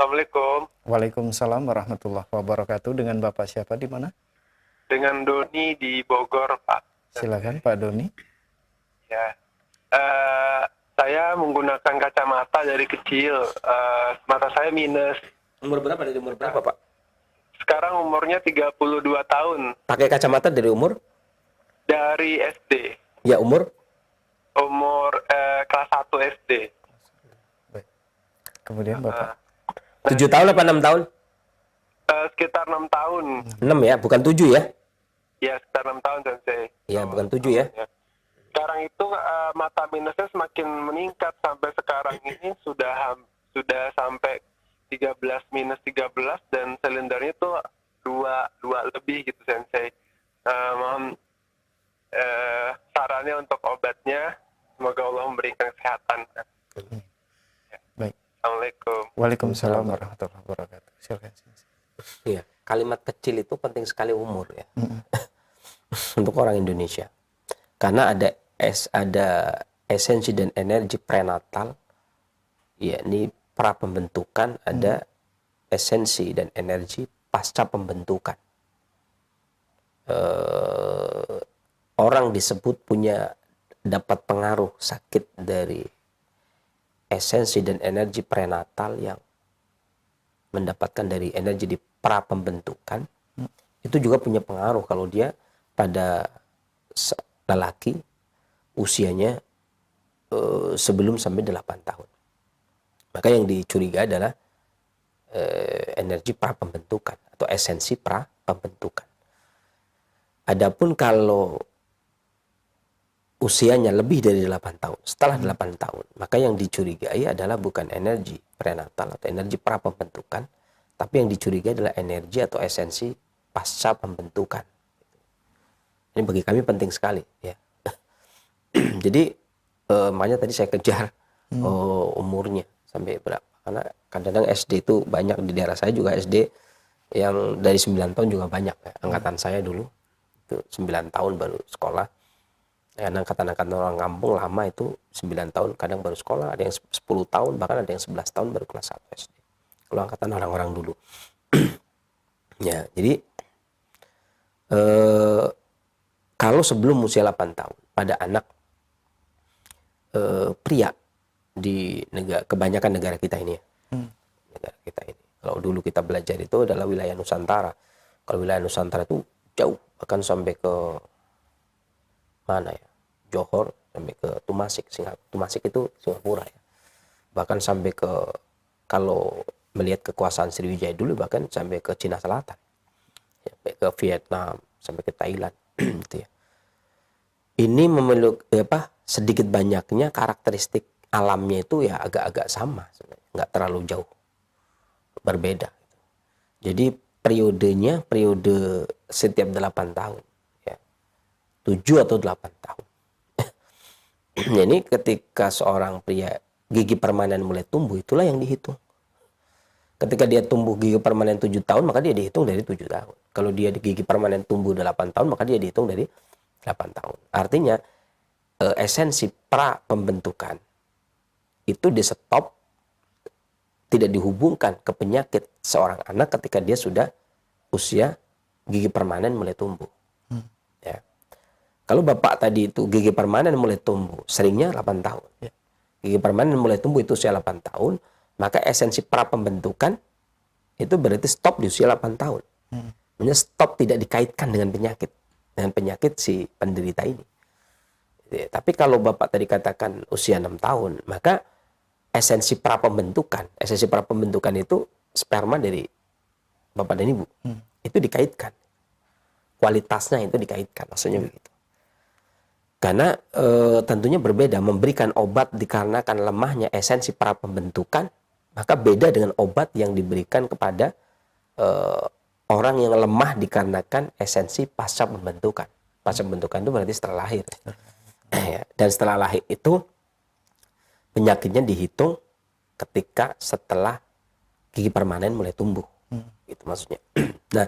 Assalamualaikum. Waalaikumsalam warahmatullahi wabarakatuh. Dengan Bapak siapa di mana? Dengan Doni di Bogor, Pak. Silakan Pak Doni. Ya. Saya menggunakan kacamata dari kecil. Mata saya minus. Umur berapa, dari umur berapa, Pak? Sekarang umurnya 32 tahun. Pakai kacamata dari umur? Dari SD. Ya, umur? Umur kelas 1 SD. Baik. Kemudian Bapak. 7 tahun apa 6 tahun? Sekitar 6 tahun. 6 ya, bukan 7 ya? Ya, sekitar 6 tahun, Sensei. Ya, bukan 7 ya? Sekarang itu mata minusnya semakin meningkat sampai sekarang ini sudah sampai 13 minus 13 dan silindernya itu 2 lebih gitu, Sensei. Mohon sarannya untuk obatnya, semoga Allah memberikan kesehatan. Baik. Assalamualaikum. Waalaikumsalam warahmatullahi wabarakatuh. Silakan. Iya, kalimat kecil itu penting sekali umur ya. Untuk orang Indonesia. Karena ada esensi dan energi prenatal, yakni pra pembentukan, ada esensi dan energi pasca pembentukan. Orang disebut dapat pengaruh sakit dari esensi dan energi prenatal yang mendapatkan dari energi di pra pembentukan. Itu juga punya pengaruh kalau dia pada lelaki usianya sebelum sampai 8 tahun. Maka yang dicurigai adalah energi pra pembentukan atau esensi pra pembentukan. Adapun kalau usianya lebih dari 8 tahun, setelah 8 tahun, maka yang dicurigai adalah bukan energi prenatal atau energi pra pembentukan, tapi yang dicurigai adalah energi atau esensi pasca pembentukan. Ini bagi kami penting sekali, ya. Jadi makanya tadi saya kejar umurnya sampai berapa, karena kadang-kadang SD itu banyak, di daerah saya juga SD yang dari 9 tahun juga banyak ya. Angkatan saya dulu itu 9 tahun baru sekolah. Angkatan-angkatan orang kampung lama itu 9 tahun kadang baru sekolah, ada yang 10 tahun, bahkan ada yang 11 tahun baru kelas 1 SD. Kalau angkatan orang-orang dulu. Ya, jadi kalau sebelum usia 8 tahun pada anak pria di kebanyakan negara kita ini ya. Negara kita ini. Kalau dulu kita belajar itu adalah wilayah Nusantara. Kalau wilayah Nusantara itu jauh, bahkan sampai ke mana ya? Johor, sampai ke Tumasik, Tumasik itu Singapura ya. Bahkan sampai ke, kalau melihat kekuasaan Sriwijaya dulu, bahkan sampai ke Cina Selatan. Sampai ke Vietnam, sampai ke Thailand gitu ya. Ini memiliki sedikit banyaknya karakteristik alamnya itu ya agak-agak sama sebenarnya, nggak terlalu jauh berbeda. Jadi periodenya periode setiap 8 tahun ya. 7 atau 8 tahun. Jadi ketika seorang pria gigi permanen mulai tumbuh, itulah yang dihitung. Ketika dia tumbuh gigi permanen 7 tahun, maka dia dihitung dari 7 tahun. Kalau dia gigi permanen tumbuh 8 tahun, maka dia dihitung dari 8 tahun. Artinya esensi pra pembentukan itu di stop, tidak dihubungkan ke penyakit seorang anak ketika dia sudah usia gigi permanen mulai tumbuh. Ya. Kalau bapak tadi itu gigi permanen mulai tumbuh, seringnya 8 tahun. Ya. Gigi permanen mulai tumbuh itu usia 8 tahun, maka esensi pra pembentukan itu berarti stop di usia 8 tahun. Maksudnya stop tidak dikaitkan dengan penyakit si penderita ini. Ya, tapi kalau bapak tadi katakan usia 6 tahun, maka esensi pra pembentukan itu sperma dari bapak dan ibu. Itu dikaitkan. Kualitasnya itu dikaitkan, maksudnya begitu. Karena tentunya berbeda, memberikan obat dikarenakan lemahnya esensi pra pembentukan, maka beda dengan obat yang diberikan kepada orang yang lemah dikarenakan esensi pasca pembentukan. Pasca pembentukan itu berarti setelah lahir. Dan setelah lahir itu penyakitnya dihitung ketika setelah gigi permanen mulai tumbuh. Itu maksudnya. Nah,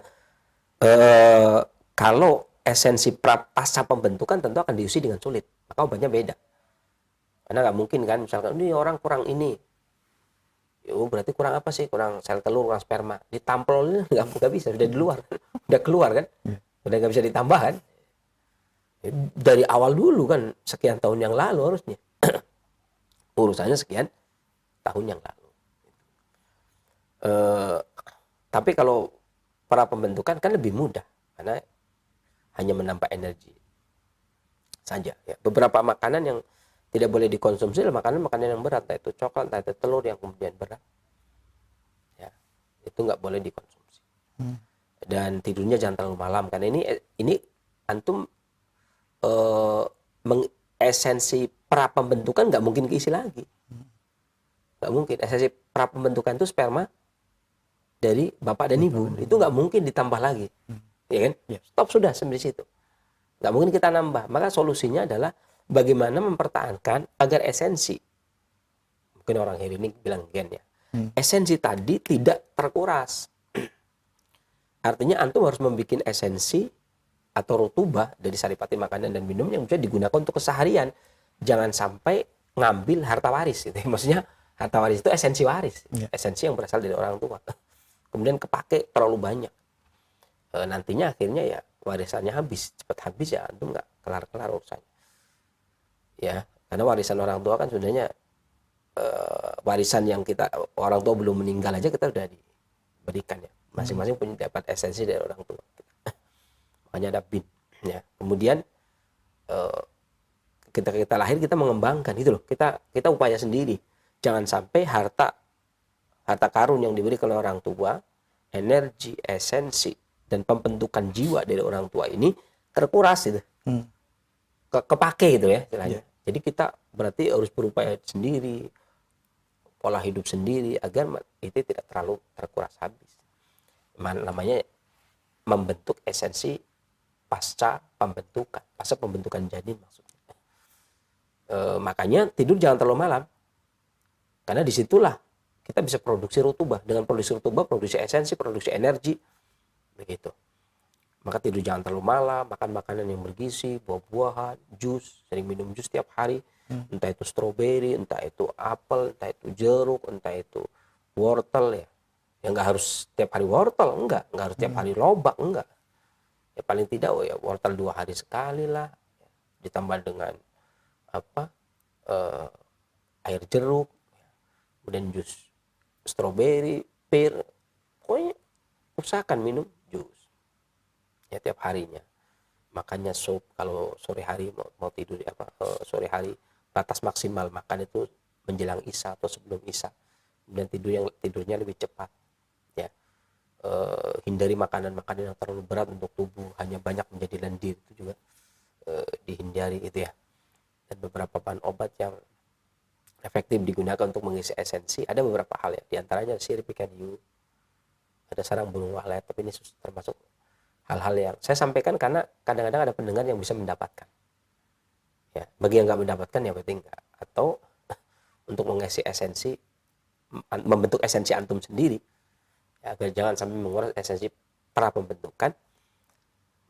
kalau esensi pasca pembentukan tentu akan diuji dengan sulit. Maka obatnya beda. Karena nggak mungkin kan, misalkan ini orang kurang ini. Berarti kurang apa sih? Kurang sel telur, kurang sperma. Ditampol nggak bisa, sudah di luar. Udah keluar kan? Udah nggak bisa ditambah kan? Dari awal dulu kan, sekian tahun yang lalu harusnya. Urusannya sekian tahun yang lalu. Tapi kalau para pembentukan kan lebih mudah. Karena hanya menambah energi saja. Ya. Beberapa makanan yang tidak boleh dikonsumsi adalah makanan yang berat. Entah itu coklat, entah itu telur yang kemudian berat. Ya. Itu nggak boleh dikonsumsi. Dan tidurnya jangan terlalu malam. Karena ini antum esensi pra pembentukan nggak mungkin keisi lagi. Nggak mungkin. Esensi pra pembentukan itu sperma dari bapak dan ibu. Itu nggak mungkin ditambah lagi. Ya kan? Stop sudah sampai di situ. Nggak mungkin kita nambah. Maka solusinya adalah bagaimana mempertahankan agar esensi, mungkin orang ini bilang gen ya, esensi tadi tidak terkuras. Artinya antum harus membuat esensi atau rutubah dari saripati makanan dan minum yang bisa digunakan untuk keseharian. Jangan sampai ngambil harta waris. Gitu. Maksudnya harta waris itu esensi waris. Esensi yang berasal dari orang tua. Kemudian kepake terlalu banyak. Nantinya akhirnya ya warisannya habis. Cepat habis ya antum nggak kelar-kelar urusannya. Ya, karena warisan orang tua kan sebenarnya warisan yang kita orang tua belum meninggal aja kita udah diberikan ya. Masing-masing punya dapat esensi dari orang tua. Makanya ada bin. Ya. Kemudian kita lahir kita mengembangkan itu loh. Kita upaya sendiri. Jangan sampai harta karun yang diberikan oleh orang tua, energi, esensi dan pembentukan jiwa dari orang tua ini terkuras itu. Kepake gitu ya istilahnya. Jadi kita berarti harus berupaya sendiri, pola hidup sendiri agar itu tidak terlalu terkuras habis. Namanya membentuk esensi pasca pembentukan janin maksudnya. Makanya tidur jangan terlalu malam. Karena disitulah kita bisa produksi rutubah. Dengan produksi rutubah, produksi esensi, produksi energi. Begitu. Maka tidur jangan terlalu malam, makan makanan yang bergizi, buah-buahan, jus, sering minum jus setiap hari. Entah itu stroberi, entah itu apel, entah itu jeruk, entah itu wortel ya. Ya nggak harus setiap hari wortel, enggak harus setiap hari lobak, enggak. Ya paling tidak ya wortel 2 hari sekali lah. Ditambah dengan air jeruk, kemudian jus stroberi, pir, pokoknya usahakan minum jus ya tiap harinya. Makannya sup kalau sore hari mau tidur sore hari batas maksimal makan itu menjelang isya atau sebelum isya. Kemudian tidurnya lebih cepat ya. Hindari makanan-makanan yang terlalu berat untuk tubuh, hanya banyak menjadi lendir, itu juga dihindari gitu ya. Dan beberapa bahan obat yang efektif digunakan untuk mengisi esensi ada beberapa hal ya, diantaranya sirip ikan hiu, ada sarang burung walet, tapi ini termasuk hal-hal yang saya sampaikan karena kadang-kadang ada pendengar yang bisa mendapatkan ya. Bagi yang nggak mendapatkan ya berarti enggak, atau untuk mengisi esensi, membentuk esensi antum sendiri ya, agar jangan sampai menguras esensi pra pembentukan,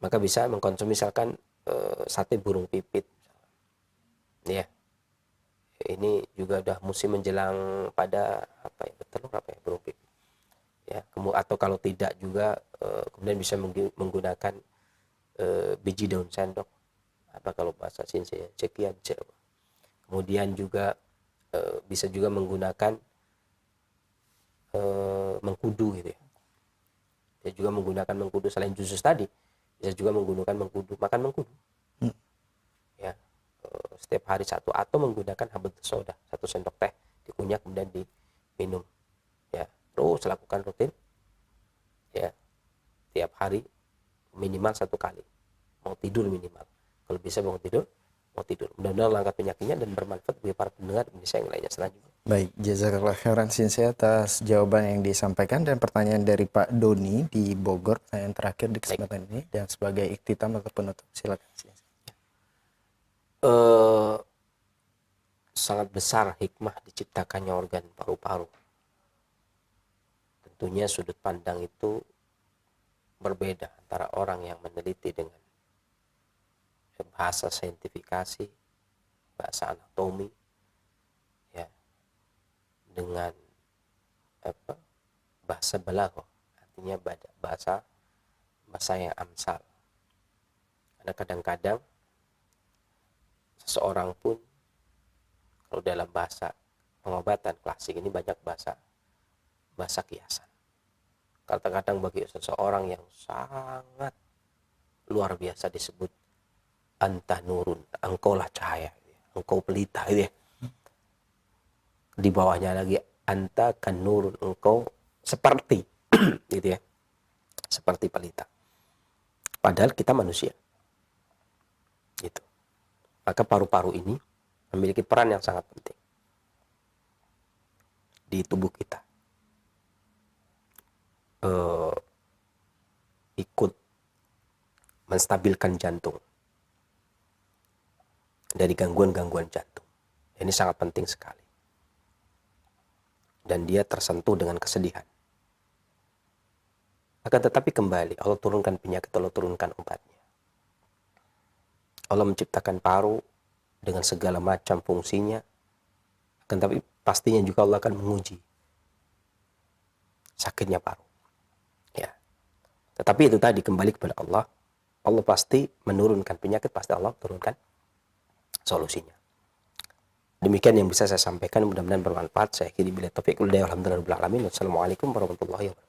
maka bisa mengkonsumsi misalkan sate burung pipit ya. Ini juga udah musim menjelang pada bertelur burung pipit ya. Atau kalau tidak juga kemudian bisa menggunakan biji daun sendok, kalau bahasa Sinse cekian. Kemudian juga bisa juga menggunakan mengkudu gitu ya. Dia juga menggunakan mengkudu selain jus tadi, bisa juga menggunakan makan mengkudu ya, setiap hari satu, atau menggunakan habatus soda 1 sendok teh dikunyah kemudian diminum ya. Terus lakukan rutin ya, tiap hari minimal 1 kali. Mau tidur minimal, kalau bisa mau tidur. Mudah-mudahan langkah penyakitnya dan bermanfaat bagi para pendengar Indonesia yang lainnya selanjutnya. Baik, jazakallah khairan Sinse atas jawaban yang disampaikan. Dan pertanyaan dari Pak Doni di Bogor, pertanyaan terakhir di kesempatan ini dan sebagai iktitam atau penutup, silakan Sinse. Sangat besar hikmah diciptakannya organ paru-paru. Tentunya sudut pandang itu berbeda antara orang yang meneliti dengan bahasa saintifikasi, bahasa anatomi ya, dengan bahasa balaghah, artinya bahasa yang amsal. Karena kadang-kadang seseorang pun kalau dalam bahasa pengobatan klasik ini banyak bahasa kiasan. Kadang-kadang bagi seseorang yang sangat luar biasa disebut anta nurun, engkau lah cahaya, engkau pelita gitu ya. Di bawahnya lagi anta kan nurun, engkau seperti gitu ya, seperti pelita. Padahal kita manusia gitu. Maka paru-paru ini memiliki peran yang sangat penting di tubuh kita. Ikut menstabilkan jantung dari gangguan-gangguan jantung. Ini sangat penting sekali. Dan dia tersentuh dengan kesedihan. Akan tetapi kembali, Allah turunkan penyakit, Allah turunkan obatnya. Allah menciptakan paru dengan segala macam fungsinya, akan tapi pastinya juga Allah akan menguji sakitnya paru ya. Tetapi itu tadi, kembali kepada Allah. Allah pasti menurunkan penyakit, pasti Allah turunkan solusinya. Demikian yang bisa saya sampaikan, mudah-mudahan bermanfaat. Saya akhiri bila taufiq wal hidayah. Alhamdulillah rabbil alamin. Wassalamualaikum warahmatullahi wabarakatuh.